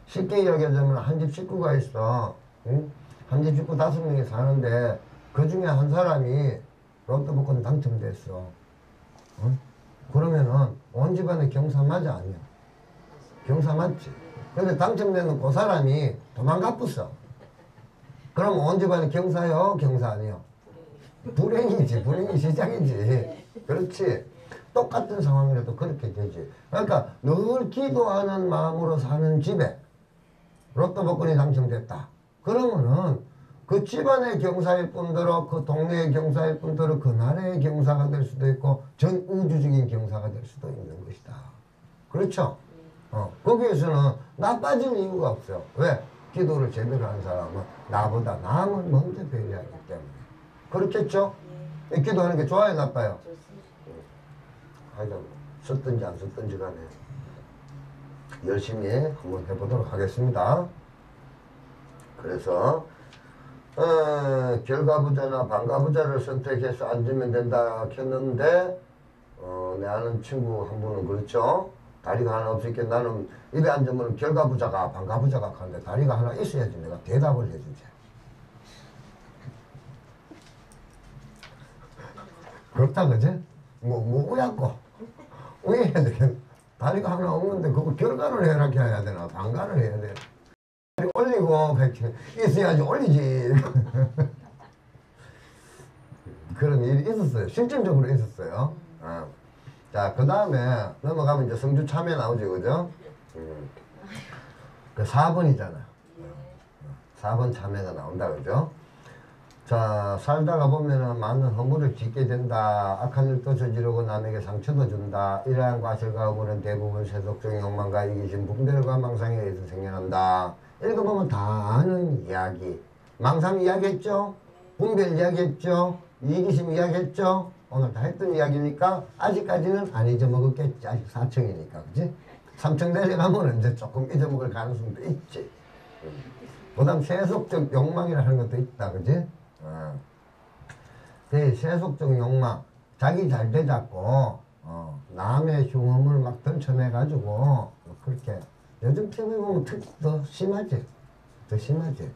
쉽게 이야기하자면 한 집 식구가 있어. 응? 한 집 식구 5명이 사는데 그 중에 한 사람이 로또 복권 당첨됐어. 응? 그러면은 온 집안에 경사 맞아 아니야? 경사 맞지. 근데 당첨되는 그 사람이 도망가쁘어. 그럼 온 집안에 경사요? 경사 아니요? 불행이지. 불행이 시작이지. 그렇지. 똑같은 상황이라도 그렇게 되지. 그러니까 늘 기도하는 마음으로 사는 집에 로또 복권이 당첨됐다. 그러면은 그 집안의 경사일 뿐더러 그 동네의 경사일 뿐더러 그 나라의 경사가 될 수도 있고 전 우주적인 경사가 될 수도 있는 것이다. 그렇죠? 거기에서는 나빠질 이유가 없어요. 왜? 기도를 제대로 한 사람은 나보다 남을 먼저 배려하기 때문에. 그렇겠죠? 기도하는 게 좋아요, 나빠요? 하여간 썼든지 안 썼든지 간에 열심히 한번 해보도록 하겠습니다. 그래서 결과부자나 반가부자를 선택해서 앉으면 된다 했는데 내 아는 친구 한 분은 그렇죠. 다리가 하나 없으니까 나는 입에 앉으면 결과부자가 반가부자가 하는데 다리가 하나 있어야지 내가 대답을 해주지. 그렇다 그지? 뭐 우야고 우야해야 되겠네. 다리가 하나 없는데 그거 결과를 해라 해야 되나 반가를 해야 되나 올리고 그렇게 있어야지 올리지. 그런 일이 있었어요. 실질적으로 있었어요. 자, 그 다음에 넘어가면 이제 성주 참여 나오지, 그죠? 그 4번이잖아. 4번 참여가 나온다, 그죠? 자, 살다가 보면은 많은 허물을 짓게 된다. 악한 일도 저지르고 남에게 상처도 준다. 이러한 과실과 허물은 대부분 세속적 욕망과 이기심, 분별과 망상에 의해서 생겨난다. 읽어보면 다 아는 이야기. 망상 이야기했죠? 분별 이야기했죠? 이기심 이야기했죠? 오늘 다 했던 이야기니까 아직까지는 안 잊어먹었겠지. 아직 4층이니까, 그치? 3층 내려가면 이제 조금 잊어먹을 가능성도 있지. 그 다음 세속적 욕망이라는 것도 있다, 그치? 그 세속적 욕망, 자기 잘 되자고, 남의 흉음을 막 던쳐내가지고, 뭐 그렇게. 요즘 TV 보면 특히 더 심하지? 더 심하지?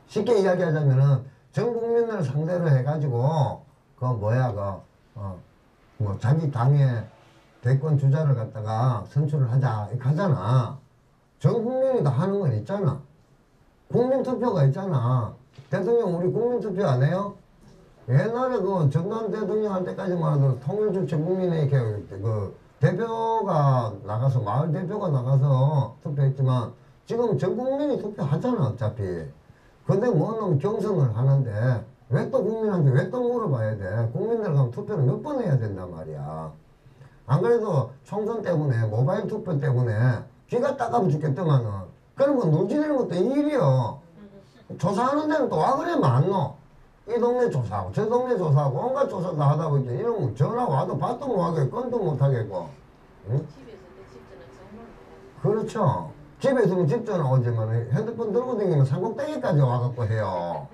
쉽게 이야기하자면은, 전 국민을 상대로 해가지고, 뭐, 자기 당의 대권 주자를 갖다가 선출을 하자, 이렇게 하잖아. 전 국민이 다 하는 건 있잖아. 국민투표가 있잖아. 대통령 우리 국민투표 안 해요? 옛날에 그 전두환 대통령 할 때까지만 해도 통일주체 국민회의 그 대표가 나가서 마을 대표가 나가서 투표했지만 지금 전 국민이 투표하잖아 어차피. 근데 뭐는 경선을 하는데 왜 또 국민한테 왜 또 물어봐야 돼? 국민들 가면 투표를 몇 번 해야 된단 말이야. 안 그래도 총선 때문에 모바일 투표 때문에 귀가 따가워 죽겠더만은 그런 거 놀지르는 것도 일이요. 조사하는 데는 또 와 그래 많노. 이 동네 조사하고 저 동네 조사하고 온갖 조사 다 하다 보니까 이러면 전화 와도 받도 못하게 건도 못하겠고. 응? 그렇죠. 집에 있으면 집 전화 오지만 핸드폰 들고 다니면 산꼭대기까지 와갖고 해요.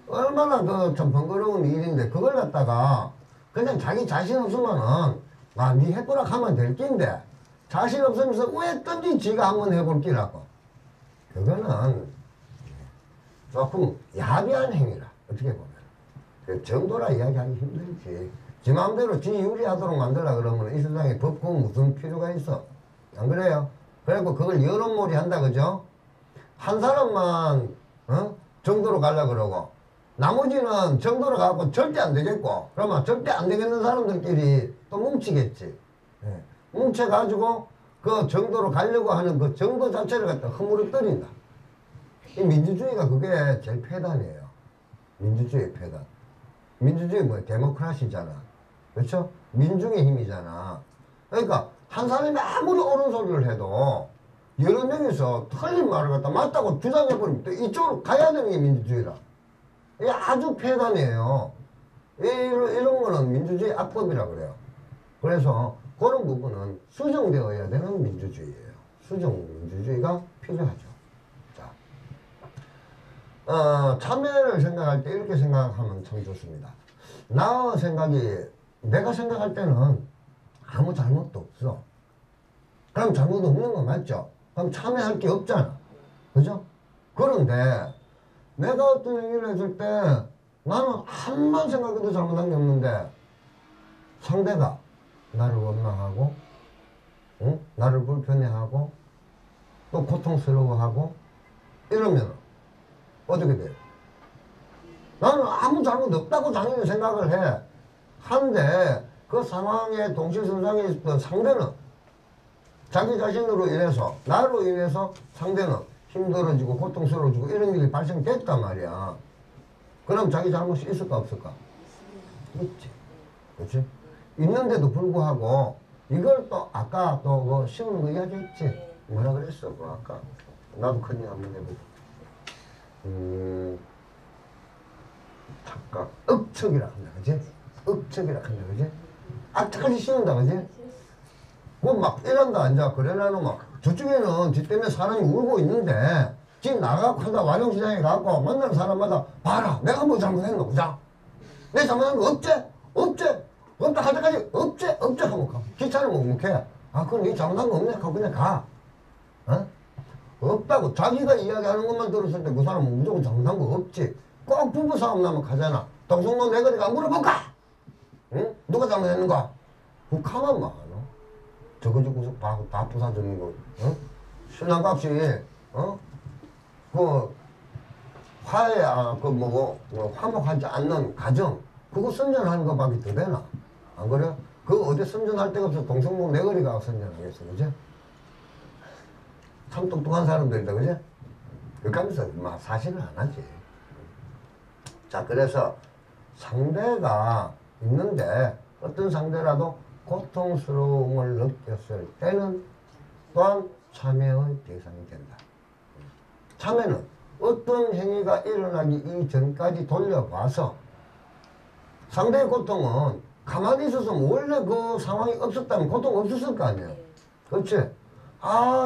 얼마나 그 참 번거로운 일인데 그걸 갖다가 그냥 자기 자신 없으면은 네 해보라 하면 될 낀데 자신 없으면서 왜 던지 지가 한번 해볼 끼라고. 그거는 조금 야비한 행위라 어떻게 보면. 그 정도라 이야기하기 힘들지. 지 마음대로 지 유리하도록 만들라 그러면 이 세상에 법고 무슨 필요가 있어. 안 그래요? 그래갖고 그걸 여론몰이 한다 그죠? 한 사람만 정도로 가려 그러고 나머지는 정도로 가고 절대 안 되겠고 그러면 절대 안 되겠는 사람들끼리 또 뭉치겠지. 예. 뭉쳐가지고 그 정도로 가려고 하는 그 정도 자체를 갖다 허물어뜨린다. 이 민주주의가 그게 제일 폐단이에요. 민주주의 폐단. 민주주의 뭐야? 데모크라시잖아. 그렇죠? 민중의 힘이잖아. 그러니까 한 사람이 아무리 옳은 소리를 해도 여러 명이서 틀린 말을 갖다 맞다고 주장해버리면 또 이쪽으로 가야 되는 게 민주주의라. 이게 아주 폐단이에요. 이런 거는 민주주의 악법이라 그래요. 그래서 그런 부분은 수정되어야 되는 민주주의예요. 수정 민주주의가 필요하죠. 자, 참여를 생각할 때 이렇게 생각하면 참 좋습니다. 내가 생각할 때는 아무 잘못도 없어. 그럼 잘못 없는 거 맞죠? 그럼 참여할 게 없잖아. 그죠? 그런데 내가 어떤 얘기를 했을 때 나는 한만 생각해도 잘못한 게 없는데 상대가 나를 원망하고 나를 불편해하고 또 고통스러워하고 이러면 어떻게 돼요? 나는 아무 잘못 없다고 당연히 생각을 해. 한데 그 상황에 동시선상에 있었던 상대는 자기 자신으로 인해서 나로 인해서 상대는 힘들어지고 고통스러워지고 이런 일이 발생됐단 말이야. 그럼 자기 잘못이 있을까 없을까? 있지. 그렇지? 있는데도 불구하고 이걸 또 아까 또 뭐 쉬운 거 이야기했지? 뭐라 그랬어? 그 아까 나도 컨닝 한번 해보자. 착각, 억척이라 한다, 그지? 억척이라 한다, 그지? 악착같이 씌운다, 그지? 막 이런다, 앉아. 그래, 나는 막, 저쪽에는 지 때문에 사람이 울고 있는데, 지 나가고 한다, 완용시장에 가고, 만나는 사람마다, 봐라, 내가 뭐 잘못했노, 보자. 내 잘못한 거 없지? 없지? 없다 할 때까지, 없지? 없지? 하면 가. 기차를 묵묵해. 그럼 네 잘못한 거 없네? 하고 그냥 가. 어? 없다고. 자기가 이야기하는 것만 들었을 때 그 사람은 무조건 잘못한 거 없지. 꼭 부부싸움 나면 가잖아. 동성로 내거리가 물어볼까? 응? 누가 잘못했는가? 그 가만 봐. 저거 저거 다 부사주는 거. 응? 신랑값이 그 화해 화목하지 않는 가정 그거 선전하는 것밖에 더 되나? 안 그래? 그거 어디 선전할 데가 없어. 동성로 내거리가 선전하겠어. 그지? 참 똑똑한 사람들이다, 그지? 그러면서 막 사실은 안 하지. 자, 그래서 상대가 있는데 어떤 상대라도 고통스러움을 느꼈을 때는 또한 참여의 대상이 된다. 참여는 어떤 행위가 일어나기 이전까지 돌려봐서 상대의 고통은 가만히 있었으면 원래 그 상황이 없었다면 고통 없었을 거 아니에요. 그렇지?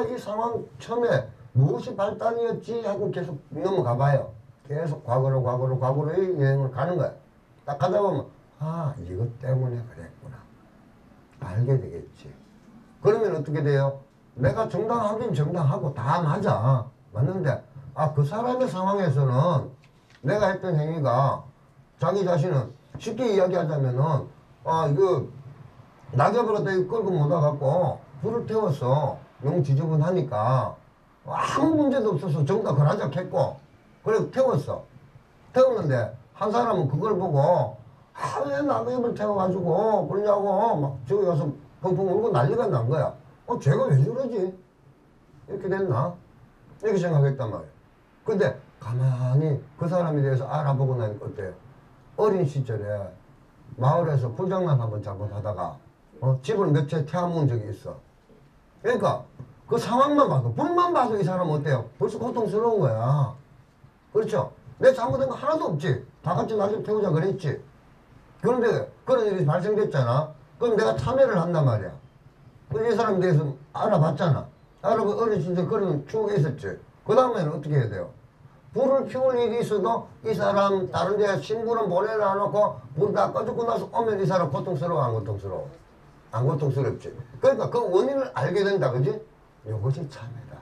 이 상황 처음에 무엇이 발단이었지 하고 계속 넘어가 봐요. 계속 과거로 이 여행을 가는 거야. 딱 가다 보면 이것 때문에 그랬구나. 알게 되겠지. 그러면 어떻게 돼요? 내가 정당하긴 정당하고 다 맞아. 맞는데 그 사람의 상황에서는 내가 했던 행위가 자기 자신은 쉽게 이야기하자면은 이거 낙엽을 갖다 끌고 못 와갖고 불을 태웠어. 너무 지저분하니까 아무 문제도 없어서 전부 다 그러자 했고 그래서 태웠어. 태웠는데 한 사람은 그걸 보고 왜 낙엽을 태워가지고 그러냐고 막 저기 가서 펑펑 울고 난리가 난 거야. 쟤가 왜 저러지? 이렇게 됐나? 이렇게 생각했단 말이야. 근데 가만히 그 사람에 대해서 알아보고 나니까 어때요? 어린 시절에 마을에서 불장난 한번 잘못하다가 집을 몇 채 태워먹은 적이 있어. 그러니까 그 상황만 봐도 불만 봐도 이 사람은 어때요? 벌써 고통스러운 거야. 그렇죠? 내 잘못한 거 하나도 없지. 다 같이 낙엽 태우자 그랬지. 그런데 그런 일이 발생됐잖아. 그럼 내가 참여를 한단 말이야. 이 사람에 대해서 알아봤잖아. 여러분 어렸을 때 그런 추억이 있었지. 그 다음에는 어떻게 해야 돼요? 불을 피울 일이 있어도 이 사람 다른 데 신부는 보내놔놓고 불 다 꺼주고 나서 오면 이 사람 고통스러워 안 고통스러워? 안 고통스럽지. 그러니까 그 원인을 알게 된다 그지? 이것이 참회다.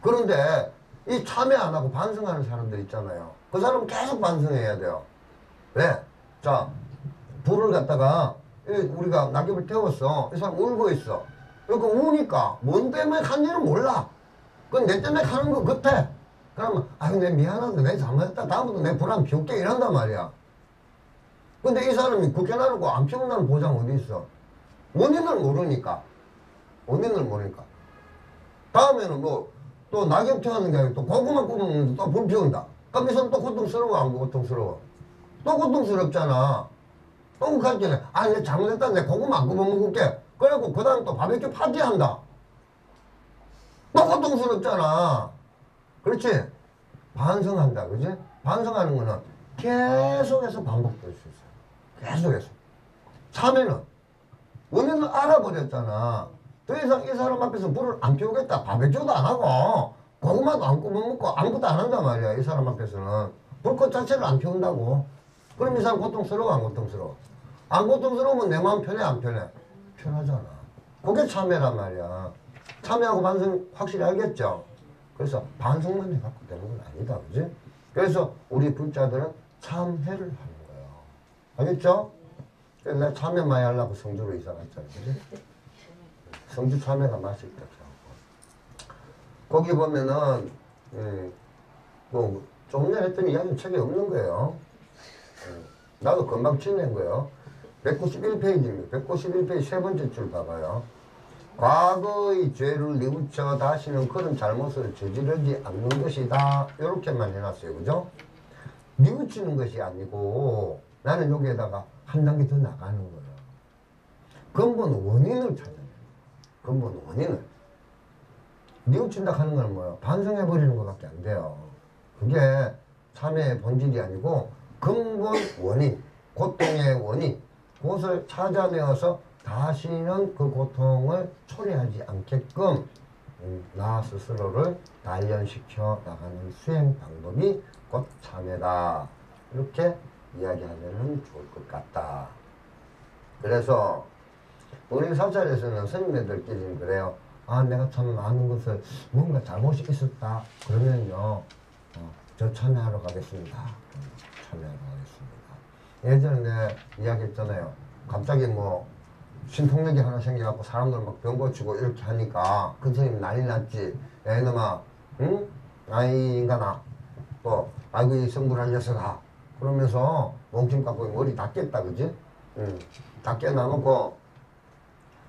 그런데 이 참회 안 하고 반성하는 사람들 있잖아요. 그 사람은 계속 반성해야 돼요. 왜? 자, 불을 갖다가 우리가 낙엽을 태웠어. 이 사람 울고 있어. 그러니까 우니까 뭔 때문에 간지는 몰라. 그건 내 때문에 가는 거 같아. 그러면 아유 내 미안하다 내 잘못했다 다음부터 내 불 안 피울게 이런단 말이야. 근데 이 사람이 그렇게 나르고 안 피운다는 보장 어디 있어? 원인을 모르니까. 원인을 모르니까. 다음에는 뭐 또 낙엽 태우는 게 아니고 또 고구마 구우면 또 불 피운다. 그럼 이 사람 또 고통스러워 안 고통스러워? 또 고통스럽잖아. 또 그렇잖아. 아, 내 잘못했다. 내 고구마 안 구워 먹을게. 그래갖고 그 다음 또 바베큐 파티한다. 또 고통스럽잖아. 그렇지? 반성한다. 그지? 반성하는 거는 계속해서 반복될 수 있어요. 계속해서. 참회는 원인을 알아버렸잖아. 더 이상 이 사람 앞에서 불을 안 피우겠다. 바베큐도 안 하고 고구마도 안 구워 먹고 아무것도 안 한단 말이야. 이 사람 앞에서는. 불꽃 자체를 안 피운다고. 그럼 이 사람 고통스러워 안 고통스러워? 안 고통스러우면 내 마음 편해 안 편해? 편하잖아. 그게 참회란 말이야. 참회하고 반성 확실히 알겠죠? 그래서 반성만 해갖고 되는 건 아니다. 그지? 그래서 우리 불자들은 참회를 하는 거예요. 알겠죠? 그래서 내가 참회 많이 하려고 성주로 이사 갔잖아. 그지? 성주 참회가 맛있다. 거기 보면은, 뭐, 조금 전에 했더니 이야기는 책이 없는 거예요. 나도 금방 지낸 거예요. 191페이지입니다. 191페이지 세 번째 줄 봐봐요. 과거의 죄를 뉘우쳐 다시는 그런 잘못을 저지르지 않는 것이다. 이렇게만 해놨어요. 그죠? 뉘우치는 것이 아니고 나는 여기에다가 한 단계 더 나가는 거예요. 근본 원인을 찾아내는 거예요. 근본 원인을. 뉘우친다 하는 건 뭐예요? 반성해버리는 것밖에 안 돼요. 그게 참회의 본질이 아니고 근본 원인, 고통의 원인, 그것을 찾아내어서 다시는 그 고통을 초래하지 않게끔 나 스스로를 단련시켜 나가는 수행 방법이 곧 참회다. 이렇게 이야기하면 좋을 것 같다. 그래서 우리 사찰에서는 스님들끼리는 그래요. 아, 내가 참 많은 것을 뭔가 잘못이 있었다. 그러면요, 저 참여하러 가겠습니다. 참여하러 가겠습니다. 예전에 내가 이야기했잖아요. 갑자기 뭐 신통력이 하나 생겨갖고 사람들 막 병 고치고 이렇게 하니까 큰 스님 난리 났지. 야 이놈아, 응? 아이 인간아, 또 아이고 이 성불한 녀석아. 그러면서 몽침 갖고 머리 다 깼다 그지? 응. 다 깨놔놓고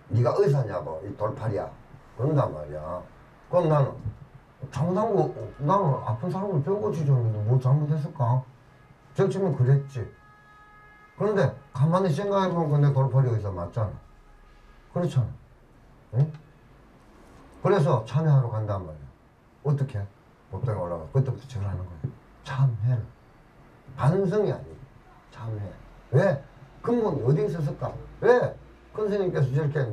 네가 의사냐고 이 돌팔이야. 그런단 말이야. 그럼 나는 잘못한 거, 나는 아픈 사람을 병 고치줬는데 뭐 잘못했을까? 적치면 그랬지. 그런데 가만히 생각해보면 내 돌팔이 의사 맞잖아. 그렇잖아. 응? 그래서 참회하러 간단 말이야. 어떻게? 법당에 올라가. 그때부터 절하는 거야. 참회를. 반성이 아니고 참회. 왜? 근본이 어디 있었을까? 왜? 큰 스님께서 저렇게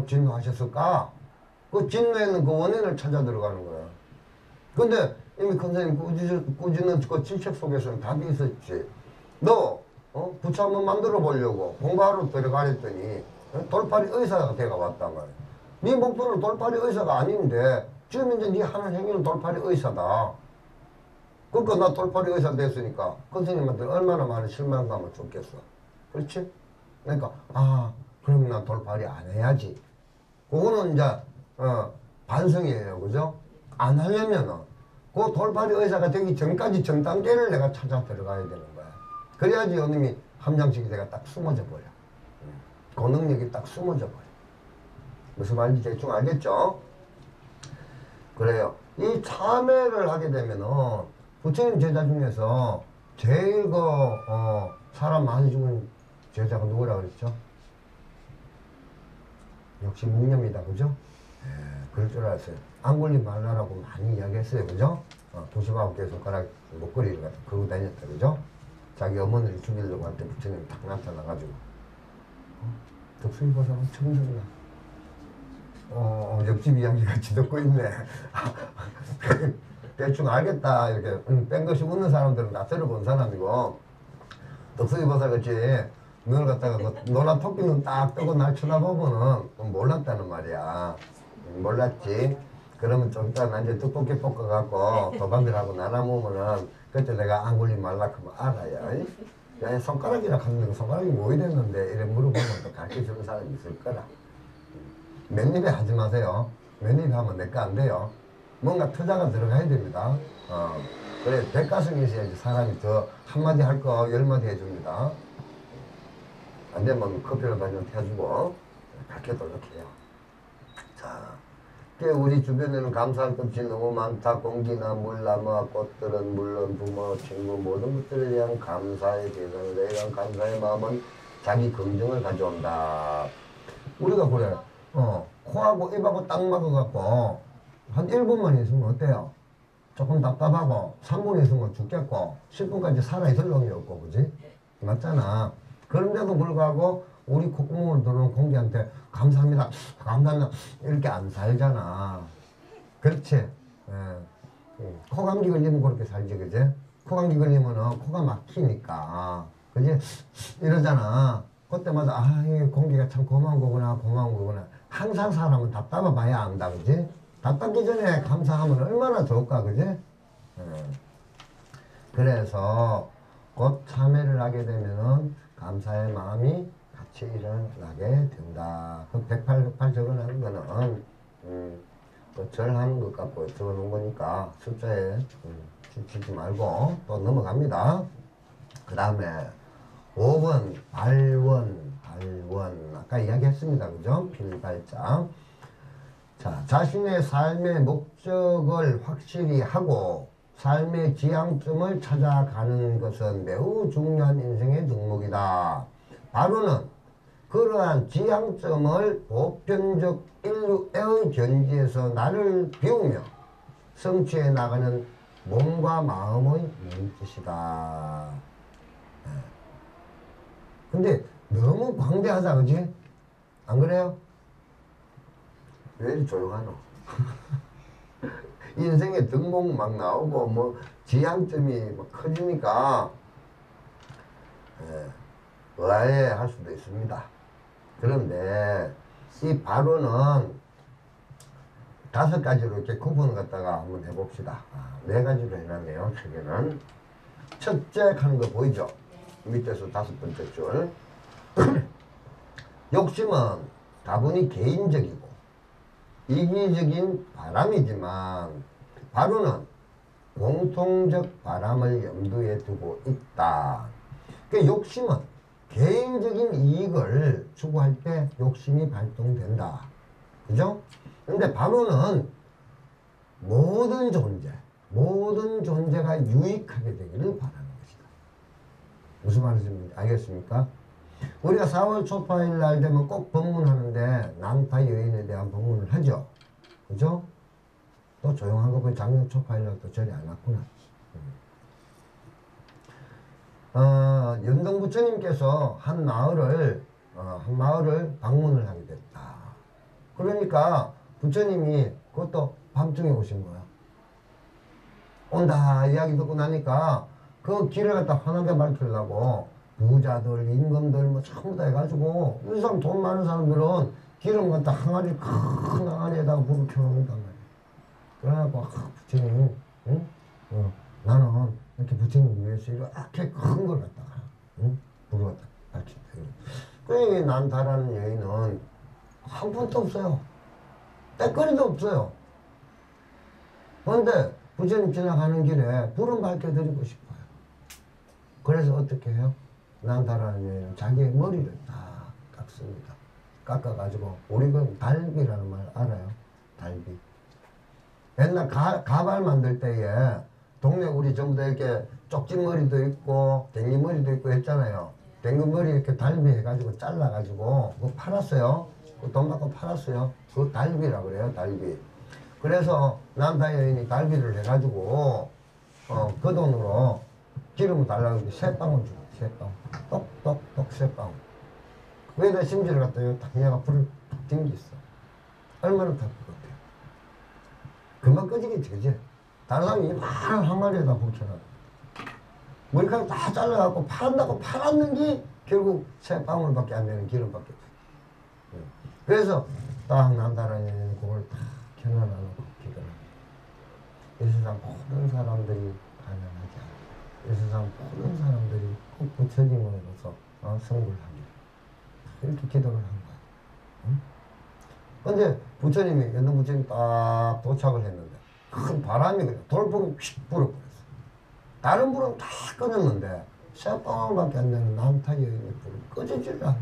진노하셨을까? 그 진노에는 그 원인을 찾아 들어가는 거야. 근데 이미 큰 스님 꾸짖는 그 질책 속에서는 답이 있었지. 너 부처 한번 만들어 보려고 공부하러 들어가랬더니 돌팔이 의사가 돼가 왔단 말이야. 네 목표는 돌팔이 의사가 아닌데 지금 이제 네 하는 행위는 돌팔이 의사다. 그러니까 나 돌팔이 의사 됐으니까 큰 스님한테 얼마나 많은 실망감을 줬겠어. 그렇지? 그러니까 그럼 나 돌팔이 안 해야지. 그거는 이제 반성이에요. 그죠? 안 하려면은 그 돌팔이 의사가 되기 전까지 전 단계를 내가 찾아 들어가야 되는 거야. 그래야지 이놈이 함장식이 내가 딱 숨어져 버려. 그 능력이 딱 숨어져 버려. 무슨 말인지 대충 알겠죠? 그래요. 이 참회를 하게 되면은 부처님 제자 중에서 제일 사람 많이 죽은 제자가 누구라 그랬죠? 역시 묵념이다. 그죠? 그럴 줄 알았어요. 안 걸리 말라라고 많이 이야기했어요. 그죠? 29개 손가락 목걸이를 갖다 걸고 다녔다. 그죠? 자기 어머니를 죽이려고 할 때 부처님이 탁 나타나가지고 덕수이보살은 청정이야. 옆집 이야기 같이 듣고 있네. 대충 알겠다. 이렇게 뺑것이 웃는 사람들은 다 들어본 사람이고, 덕수이 버섯같이 눈을 갖다가 그 노란 토끼는 딱 뜨고 날 쳐다보면은 몰랐다는 말이야. 몰랐지. 그러면 좀 이따 나 이제 떡볶이 볶아갖고 도반들하고 나눠먹으면은 그때 내가 안 굴리 말라 하면 알아요. 그냥 손가락이라 하는데 손가락이 뭐 이랬는데 이래 물어보면 또 가르쳐주는 사람이 있을 거라. 맨입에 하지 마세요. 맨입에 하면 내 거 안 돼요. 뭔가 투자가 들어가야 됩니다. 그래 대가성이 있어야지 사람이 더 한마디 할 거 열마디 해줍니다. 안 되면 커피를 한잔 태워주고 그렇게 노력해요. 자, 우리 주변에는 감사할 것이 너무 많다. 공기나 물나무와 꽃들은 물론 부모, 친구 모든 것들에 대한 감사의 대상에 대한 감사의 마음은 자기 긍정을 가져온다. 우리가 그래. 코하고 입하고 딱 막아갖고 한 1분만 있으면 어때요? 조금 답답하고 3분 있으면 죽겠고 10분까지 살아있을 놈이 없고 그지? 맞잖아. 그런데도 불구하고 우리 콧구멍으로 들어오는 공기한테 감사합니다 감사합니다 이렇게 안 살잖아. 그렇지? 예. 코감기 걸리면 그렇게 살지 그지? 코감기 걸리면 코가 막히니까 그지? 이러잖아. 그때마다 아 이 공기가 참 고마운 거구나 고마운 거구나. 항상 사람은 답답해 봐야 안다 그지? 답답기 전에 감사하면 얼마나 좋을까 그지? 그래서 곧 참회를 하게 되면은 감사의 마음이 같이 일어나게 된다. 그 108 적어놓은 거는 또 절하는 것 같고 적어놓은 거니까 숫자에 지치지 말고 또 넘어갑니다. 그 다음에 5번 발원 아까 이야기했습니다. 그죠? 필발자. 자, 자신의 삶의 목적을 확실히 하고 삶의 지향점을 찾아가는 것은 매우 중요한 인생의 덕목이다. 바로는 그러한 지향점을 보편적 인류의 견지에서 나를 비우며 성취해 나가는 몸과 마음의 몸짓이다. 근데 너무 광대하다 그지? 안 그래요? 왜 이리 조용하노? 인생의 덕목 막 나오고 뭐 지향점이 막 커지니까 의아해할 수도 있습니다. 그런데 이 발언은 5가지로 이렇게 구분을 갖다가 한번 해봅시다. 4가지로 해놨네요. 책에는 첫째 하는 거 보이죠? 밑에서 5번째 줄. 욕심은 다분히 개인적이고 이기적인 바람이지만 바로는 공통적 바람을 염두에 두고 있다. 그 욕심은 개인적인 이익을 추구할 때 욕심이 발동된다. 그죠? 근데 바로는 모든 존재가 유익하게 되기를 바라는 것이다. 무슨 말인지 알겠습니까? 우리가 4월 초파일 날 되면 꼭 법문하는데 난타 여인에 대한 법문을 하죠. 그죠? 또 조용한 거 보니 작년 초파일 날 또 절이 안 왔구나. 연동 부처님께서 한 마을을 방문을 하게 됐다. 그러니까 부처님이 그것도 밤중에 오신 거야. 온다 이야기 듣고 나니까 그 길을 갖다 환하게 밝히려고 부자들, 임금들 뭐 전부 다 해가지고 이 사람 돈 많은 사람들은 기름 갖다 항아리 큰 항아리에다가 불을 켜놓는단 말이야. 그래갖고 부처님 응? 나는 이렇게 부처님 위해서 이렇게 큰 걸 갖다가 불을 갖다 밝힌다. 그 난타라는 여인은 한 푼도 없어요. 때거리도 없어요. 그런데 부처님 지나가는 길에 불은 밝혀드리고 싶어요. 그래서 어떻게 해요? 난타라는 여인은 자기의 머리를 다 깎습니다. 깎아가지고 우리 그 달비라는 말 알아요? 달비. 옛날 가발 만들 때에 동네 우리 전부 다 이렇게 쪽진머리도 있고 댕기머리도 있고 했잖아요. 댕기머리 이렇게 달비 해가지고 잘라가지고 그거 팔았어요. 돈 받고 팔았어요. 그거 달비라고 그래요. 달비. 그래서 난타 여인이 달비를 해가지고 그 돈으로 기름을 달라고 해서 3방울 주고 3방울 똑똑똑 3방울. 거기다 심지를 갖다 탁 내가 불을 탁 튕겼어. 얼마나 탈 것 같아요? 금방 꺼지겠지, 그지? 다른 사람이 이만한 항아리에다 붙여놔. 머리카락 다 잘라갖고 팔한다고 팔았는 게 결국 새 방울밖에 안 되는 기름밖에 없어. 그래서 딱 난다라는 그걸 딱 겨눠놔놓고 기도를 합니다. 이 세상 모든 사람들이 가난하지 않고 이 세상 모든 사람들이 꼭 부처님으로서 성불을 합니다. 이렇게 기도를 한 거야. 근데 부처님이 연등 부처님 딱 도착을 했는데 큰 바람이 그냥 돌풍이 휙 불어버렸어. 다른 불은 다 꺼졌는데 쇠방울밖에 안 되는 난타 여인의 불은 꺼지지를 않아.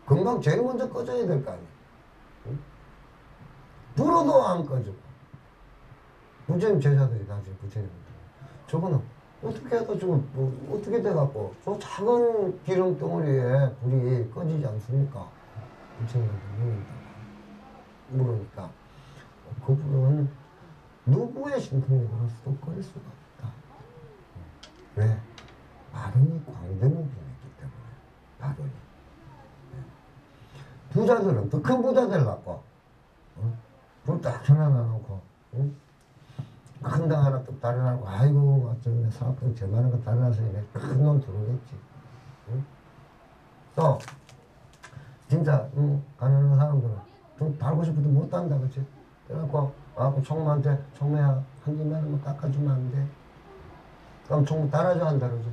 금방 제일 먼저 꺼져야 될 거 아니야. 응? 불어도 안 꺼지고. 부처님 제자들이 나중에 부처님한테 저거는 어떻게 해도 지금 뭐 어떻게 돼갖고 저 작은 기름 덩어리에 불이 꺼지지 않습니까? 부처님한테 물으니까 그 불은 누구의 신통력으로서도 꺼질 수가 없다. 왜? 발언이 광대는 불이기 때문에. 발언이. 부자들은 더 큰 부자 되려고 불 딱 켜놔놓고 큰 당 하나 뚝 달아놓고 아이고 맞죠 사업등 제 많은 거 달아놨으니 큰 돈 들어오겠지. 또 진짜 가난한 사람들은 좀 달고 싶어도 못 단다 그치? 그래갖고 총무한테 총무야 한 입만 하면 깎아주면 안 돼? 그럼 총무 달아줘 안 달아줘?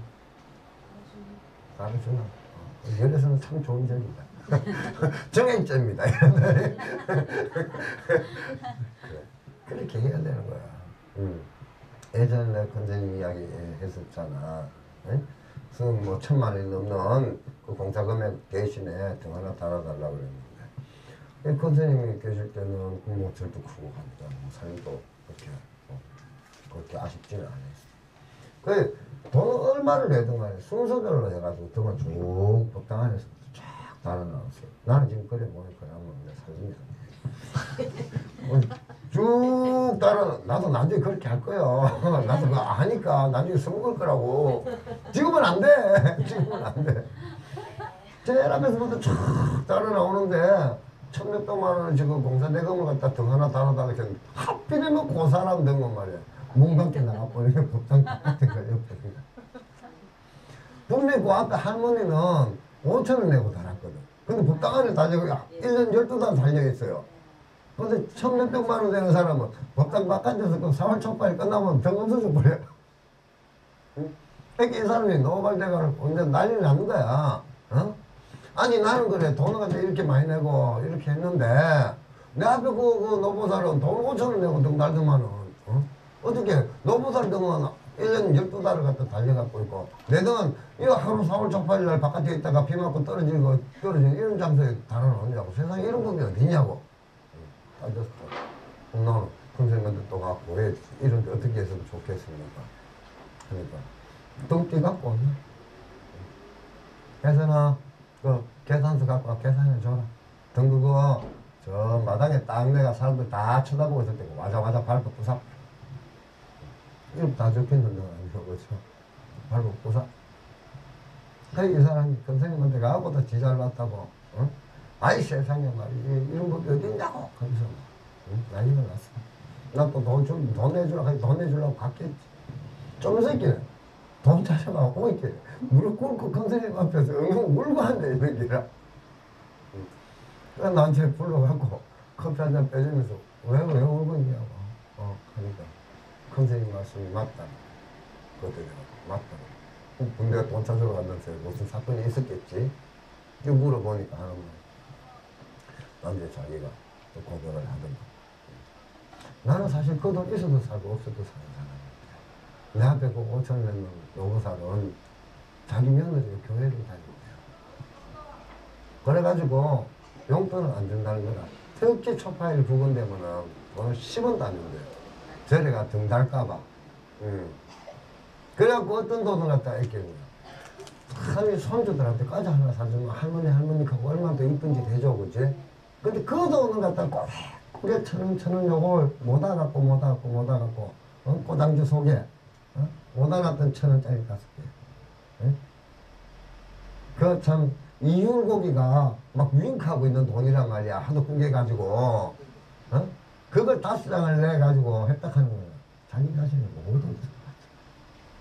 달아주나? 열에서는 참 좋은 점이다. 정액점입니다. 그렇게 해야 되는 거야. 예전에 내가 컨셉 이야기 했었잖아. 수능 뭐 1,000만 원이 넘는 그 공사 금액 대신에 등 하나 달아달라고 그랬는데 컨셉님이 계실 때는 뭐 절도 크고 합니다. 뭐 사람도 그렇게 아쉽지는 않았어. 그 돈 얼마를 내든 간에 순서별로 해가지고 등을 쭉 법당 안에서 쫙 달아놨어요. 나는 지금 그래 보니까 한번 내 사진이 쭉 달아. 나도 나중에 그렇게 할 거야. 나도 그거 아니까 나중에 써먹을 거라고. 지금은 안 돼. 지금은 안 돼. 제일 앞에서부터 쫙 달아 나오는데 1,600만 원을 지금 공사 대금을 갖다 등 하나 달아달라 했는데 하필이면 그 사람 등은 말이야. 문 밖에 나가버리면 법당 바깥에 걸려버리니까. 분명히 그 앞에 할머니는 5,000원 내고 달았거든. 근데 법당 안에 달려고 1년 12달 달려있어요. 근데 1,600만 원 되는 사람은 법당 바깥에서 그 4월 초까지 끝나면 등 없어져 버려. 그러니까 이 사람이 노발대가를 언제 난리 나는 거야. 아니 나는 그래 돈을 갖다 이렇게 많이 내고 이렇게 했는데 내 앞에 그 노보살은 돈 5,000원 내고 등 달더만은 어떻게 노보살 등은 1년 12달을 갖다 달려갖고 있고 내 등은 이거 하루 4월 초파일 날 바깥에 있다가 비 맞고 떨어지는 이런 장소에 달아놓느냐고. 세상에 이런 법이 어디냐고. 따졌어. 나는 선생님한테 또 갖고 왜 이런 데 어떻게 했으면 좋겠습니까? 그러니까 등띠 갖고 왔나? 계산아 그 계산서 갖고 와. 계산해줘라. 등 그거 저 마당에 딱 내가 사람들 다 쳐다보고 있을 때고 와자와자 밟고 부사. 이름 다 적혀있는 데가 아니고 그렇죠. 밟고 부사. 이 사람이 선생님한테 가고 다 지잘 났다고. 아이 세상에 말이지 이런 법이 어디 있냐고. 거기서 난리가 났어. 나 또 돈 내주라고 돈 내주려고 갔겠지. 좀 새끼는 돈 찾아가고 이렇게 무릎 꿇고 선생님 앞에서 엉엉 울고 한대 이런 게라. 그래서 나한테 불러갖고 커피 한 잔 빼주면서 왜 울고 있냐고. 그러니까 선생님 말씀이 맞다. 그것도 내가 맞다. 군대가 돈 찾으러 갔는데 무슨 사건이 있었겠지. 이거 물어보니까 하는 말. 나중에 자기가 또 고백을 하던가. 나는 사실 그 돈 있어도 살고 없어도 사는 사람이야. 내 앞에 그 5,000원 내는 노부살은 자기 며느리가 교회를 다닌대요. 그래가지고 용돈을 안 준다는 거라. 특히 초파일 부근되면은 돈을 10원도 안 준대요. 저래가 등 달까봐. 그래갖고 어떤 돈을 갖다 아끼는 거야. 참 손주들한테 과자 하나 사주면 할머니 하고 얼마나 더 이쁜지 대줘, 그치? 근데 그 돈을 갖다 꼬리꼬리 천원 요걸 못 와갖고, 꼬당주 속에, 못 알았던 1,000원짜리 5개. 그 참, 이율고기가 막 윙크하고 있는 돈이란 말이야. 하도 꾸겨가지고. 어? 그걸 5장을 내가지고 했다하는 거야. 자기 자신을 모두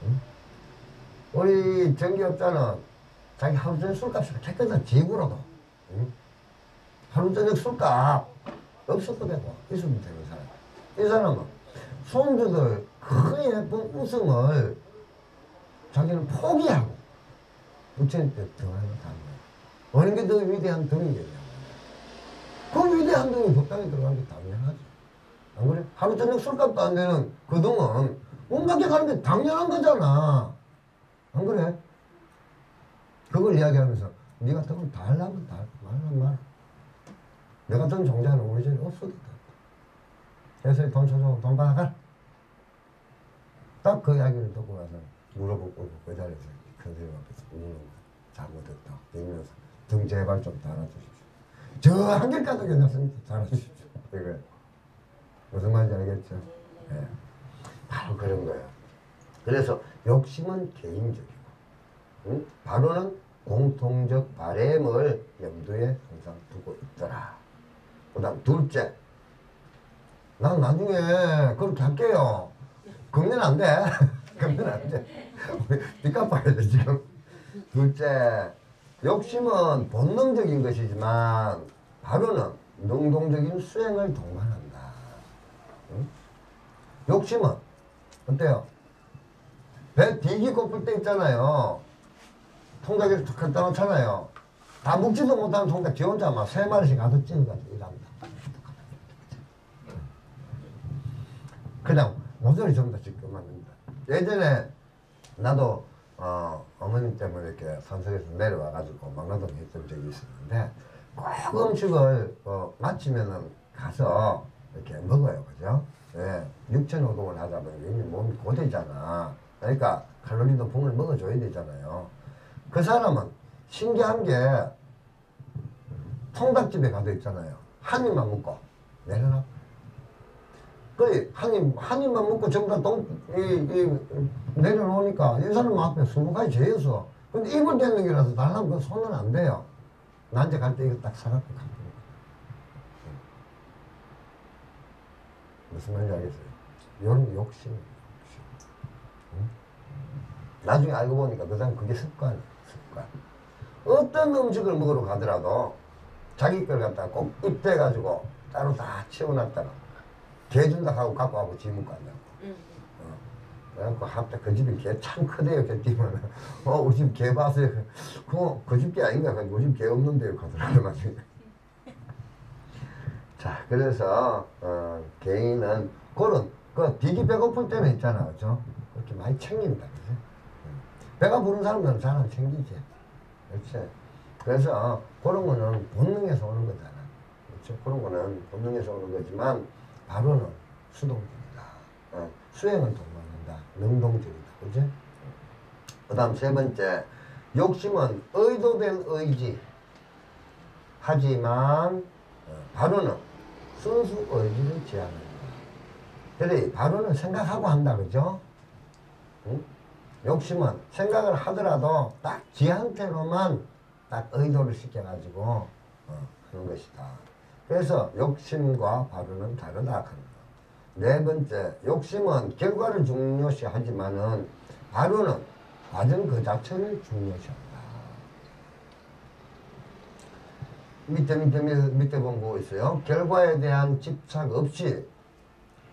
응? 우리 전기업자는 자기 하루 종일 술값을 했거든. 지구로도. 응? 하루 저녁 술값 없어도 되고 있으면 되는 사람. 이 사람은 손주들 큰 예쁜 웃음을 자기는 포기하고 부처님 때 등하는 사람. 어느 게 더 위대한 등이겠냐. 그 위대한 등이 법당에 들어가는 게 당연하지. 안 그래? 하루 저녁 술값도 안 되는 그 등은 문 밖에 가는 게 당연한 거잖아. 안 그래? 그걸 이야기하면서 네가 등을 다 하려면 다 말란 말. 내 같은 종자는 우리 집에 없어도 돼. 그래서 돈 줘서 돈 받아가. 딱 그 이야기를 듣고 나서 물어보고 그 자리에서 큰 스님 앞에서 우는 거야. 잘못했다. 이러면서 등 제발 좀 달아주십시오. 저 한결까지 괜찮습니다. 달아주십시오. 이거 무슨 말인지 알겠죠? 예. 바로 그런 거예요. 그래서 욕심은 개인적이고, 응? 바로는 공통적 바램을 염두에 항상 두고 있더라. 그 다음 둘째, 난 나중에 그렇게 할게요. 그러면 안 돼. 그러면 안 돼. 빚 갚아야 돼 지금. 둘째, 욕심은 본능적인 것이지만 바로는 능동적인 수행을 동반한다. 응? 욕심은 어때요? 배 뒤기 꼽을 때 있잖아요. 통닭에서 툭 갖다 놓잖아요. 다 먹지도 못하는 통닭 지 혼자 막 3마리씩 가득 찍어가지고 일합니다. 그냥 모조리 전부 다 지금 만듭니다. 예전에 나도 어머님 때문에 이렇게 산속에서 내려와가지고 막노동 했던 적이 있었는데 꼭 음식을 마치면은 가서 이렇게 먹어요. 그죠? 예, 육체노동을 하다 보면 몸이 고되잖아. 그러니까 칼로리 높은 걸 먹어줘야 되잖아요. 그 사람은 신기한 게 통닭집에 가도 있잖아요. 한 입만 먹고 내려놔. 그 한 입만 먹고 전부 다 내려놓으니까 이 사람 앞에 20가지 재였어. 근데 입을 대는 게라서 달라면 그 손은 안 돼요. 난제 갈 때 이거 딱 사갖고 가는 거야. 무슨 말인지 알겠어요? 이런 욕심. 응? 나중에 알고 보니까 그 사람 그게 습관. 어떤 음식을 먹으러 가더라도 자기 걸 갖다가 꼭 입대가지고 따로 다 채워놨다가 개 준다 하고 갖고 와고 지 먹고 안 잡고. 그래갖고 합다 그 집이 개 참 크대요. 개 뛰면 우리 집 개 봤어요. 그 집 개 아닌가? 우리 집 개 없는데요. 가더라고요. 나중에. 자, 그래서 개인은 그런 그 되게 배고플 때는 있잖아. 그죠? 그렇게 많이 챙긴다. 그죠? 배가 부른 사람들은 잘 안 챙기지. 그렇지? 그래서 그런 거는 본능에서 오는 거잖아. 그렇죠? 그런 거는 본능에서 오는 거지만 바로는 수동적이다. 수행은 동반한다. 능동적이다. 그지? 그 다음 세 번째, 욕심은 의도된 의지. 하지만 바로는 순수 의지를 제한한다. 그래, 바로는 생각하고 한다. 그죠? 응? 욕심은 생각을 하더라도 딱 지한테로만 딱 의도를 시켜가지고 하는 것이다. 그래서 욕심과 바로는 다르다 하는 거. 네 번째, 욕심은 결과를 중요시하지만은 바로는 과정 그 자체를 중요시한다. 밑에 보면 뭐 있어요? 결과에 대한 집착 없이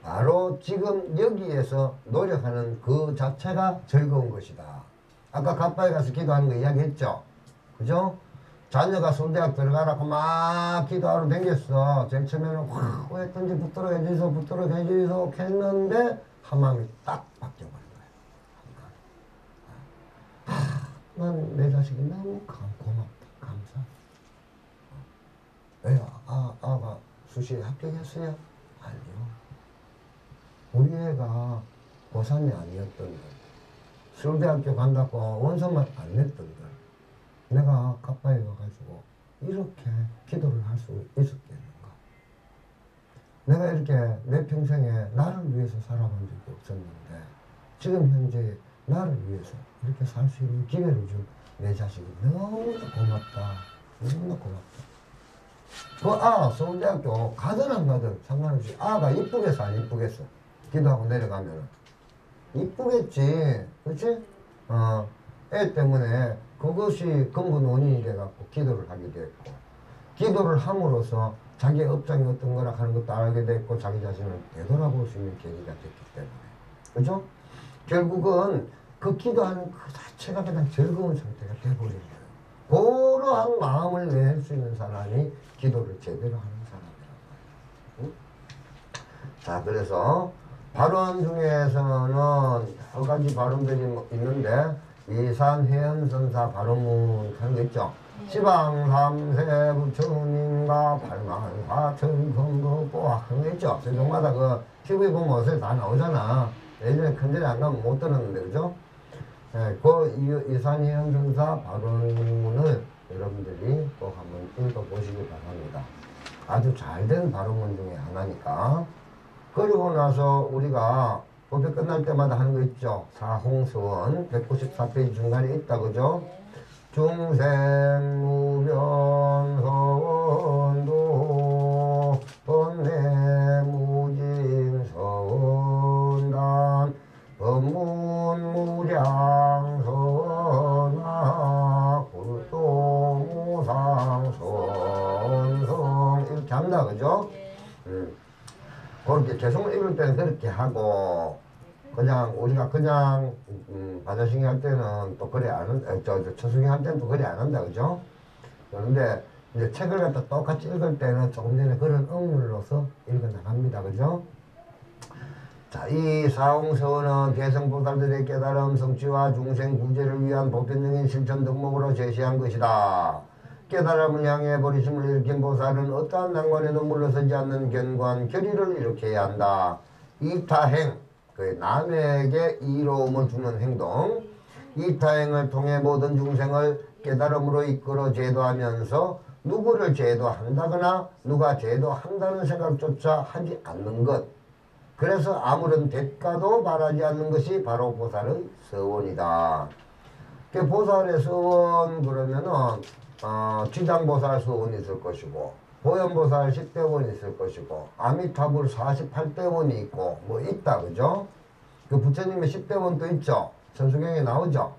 바로 지금 여기에서 노력하는 그 자체가 즐거운 것이다. 아까 갓바에 가서 기도하는 거 이야기했죠? 그죠? 자녀가 순대학 들어가라고 막 기도하러 댕겼어. 제일 처음에는 확 했던지 붙도록 해주소 했는데 한 마음이 딱 바뀌어버린 거야. 난 내 자식이 너무 고맙다. 감사. 왜요? 아가 수시에 합격했어요? 아니요. 우리 애가 고3이 아니었던데 서울대학교 간다고 원서만 안 냈던데 내가 가빠에 가가지고 이렇게 기도를 할 수 있었겠는가? 내가 이렇게 내 평생에 나를 위해서 살아본 적이 없었는데 지금 현재 나를 위해서 이렇게 살 수 있는 기회를 준 내 자식이 너무나 고맙다. 너무나 고맙다. 그 서울대학교 가든 안 가든 상관없이 아가 이쁘겠어 안 이쁘겠어? 기도하고 내려가면은 이쁘겠지. 그치? 애 때문에 그것이 근본 원인이 돼갖고 기도를 하게 됐고, 기도를 함으로써 자기 업장이 어떤 거라 하는 것도 알게 됐고, 자기 자신을 되돌아볼 수 있는 계기가 됐기 때문에. 그죠? 결국은 그 기도하는 그 자체가 그냥 즐거운 상태가 돼버린 거예요. 그러한 마음을 낼 수 있는 사람이 기도를 제대로 하는 사람이라고 해요. 자, 그래서 발언 중에서는 여러 가지 발언들이 있는데, 이산해연선사 발언문 하는 거 있죠. 시방 삼세 부처님과 8만 4천 건거보아 하는 거 있죠. 세종마다 그 TV 보면 어서 다 나오잖아. 예전에 큰절에 안 가면 못 들었는데, 그죠? 네, 그 이산해연선사 발언문을 여러분들이 꼭 한번 읽어보시기 바랍니다. 아주 잘된 발언문 중에 하나니까. 그리고 나서 우리가 법회 끝날 때마다 하는 거 있죠. 사홍서원 194페이지 중간에 있다, 그죠? 중생무변서원도 번뇌무징서원단 법문무량서나 굴동무상선성 이렇게 한다, 그죠? 그렇게 개성을 읽을 때는 그렇게 하고, 그냥 우리가 그냥 바자싱이 할 때는 또 그래 안 한다. 처숭이 할 때는 또 그래 안 한다, 그죠? 그런데 이제 책을 갖다 똑같이 읽을 때는 조금 전에 그런 억물로서 읽어 나갑니다, 그죠? 자, 이 사홍서원은 대성보살들의 깨달음 성취와 중생 구제를 위한 보편적인 실천 덕목으로 제시한 것이다. 깨달음을 향해 버리심을 일으킨 보살은 어떠한 난관에도 물러서지 않는 견고한 결의를 일으켜야 한다. 이타행, 그 남에게 이로움을 주는 행동, 이타행을 통해 모든 중생을 깨달음으로 이끌어 제도하면서 누구를 제도한다거나 누가 제도한다는 생각조차 하지 않는 것. 그래서 아무런 대가도 바라지 않는 것이 바로 보살의 서원이다. 그 보살의 서원 그러면은 지장보살 서원이 있을 것이고, 보현보살 10대원이 있을 것이고, 아미타불 48대원이 있고 뭐 있다, 그죠? 그 부처님의 10대원도 있죠. 천수경에 나오죠.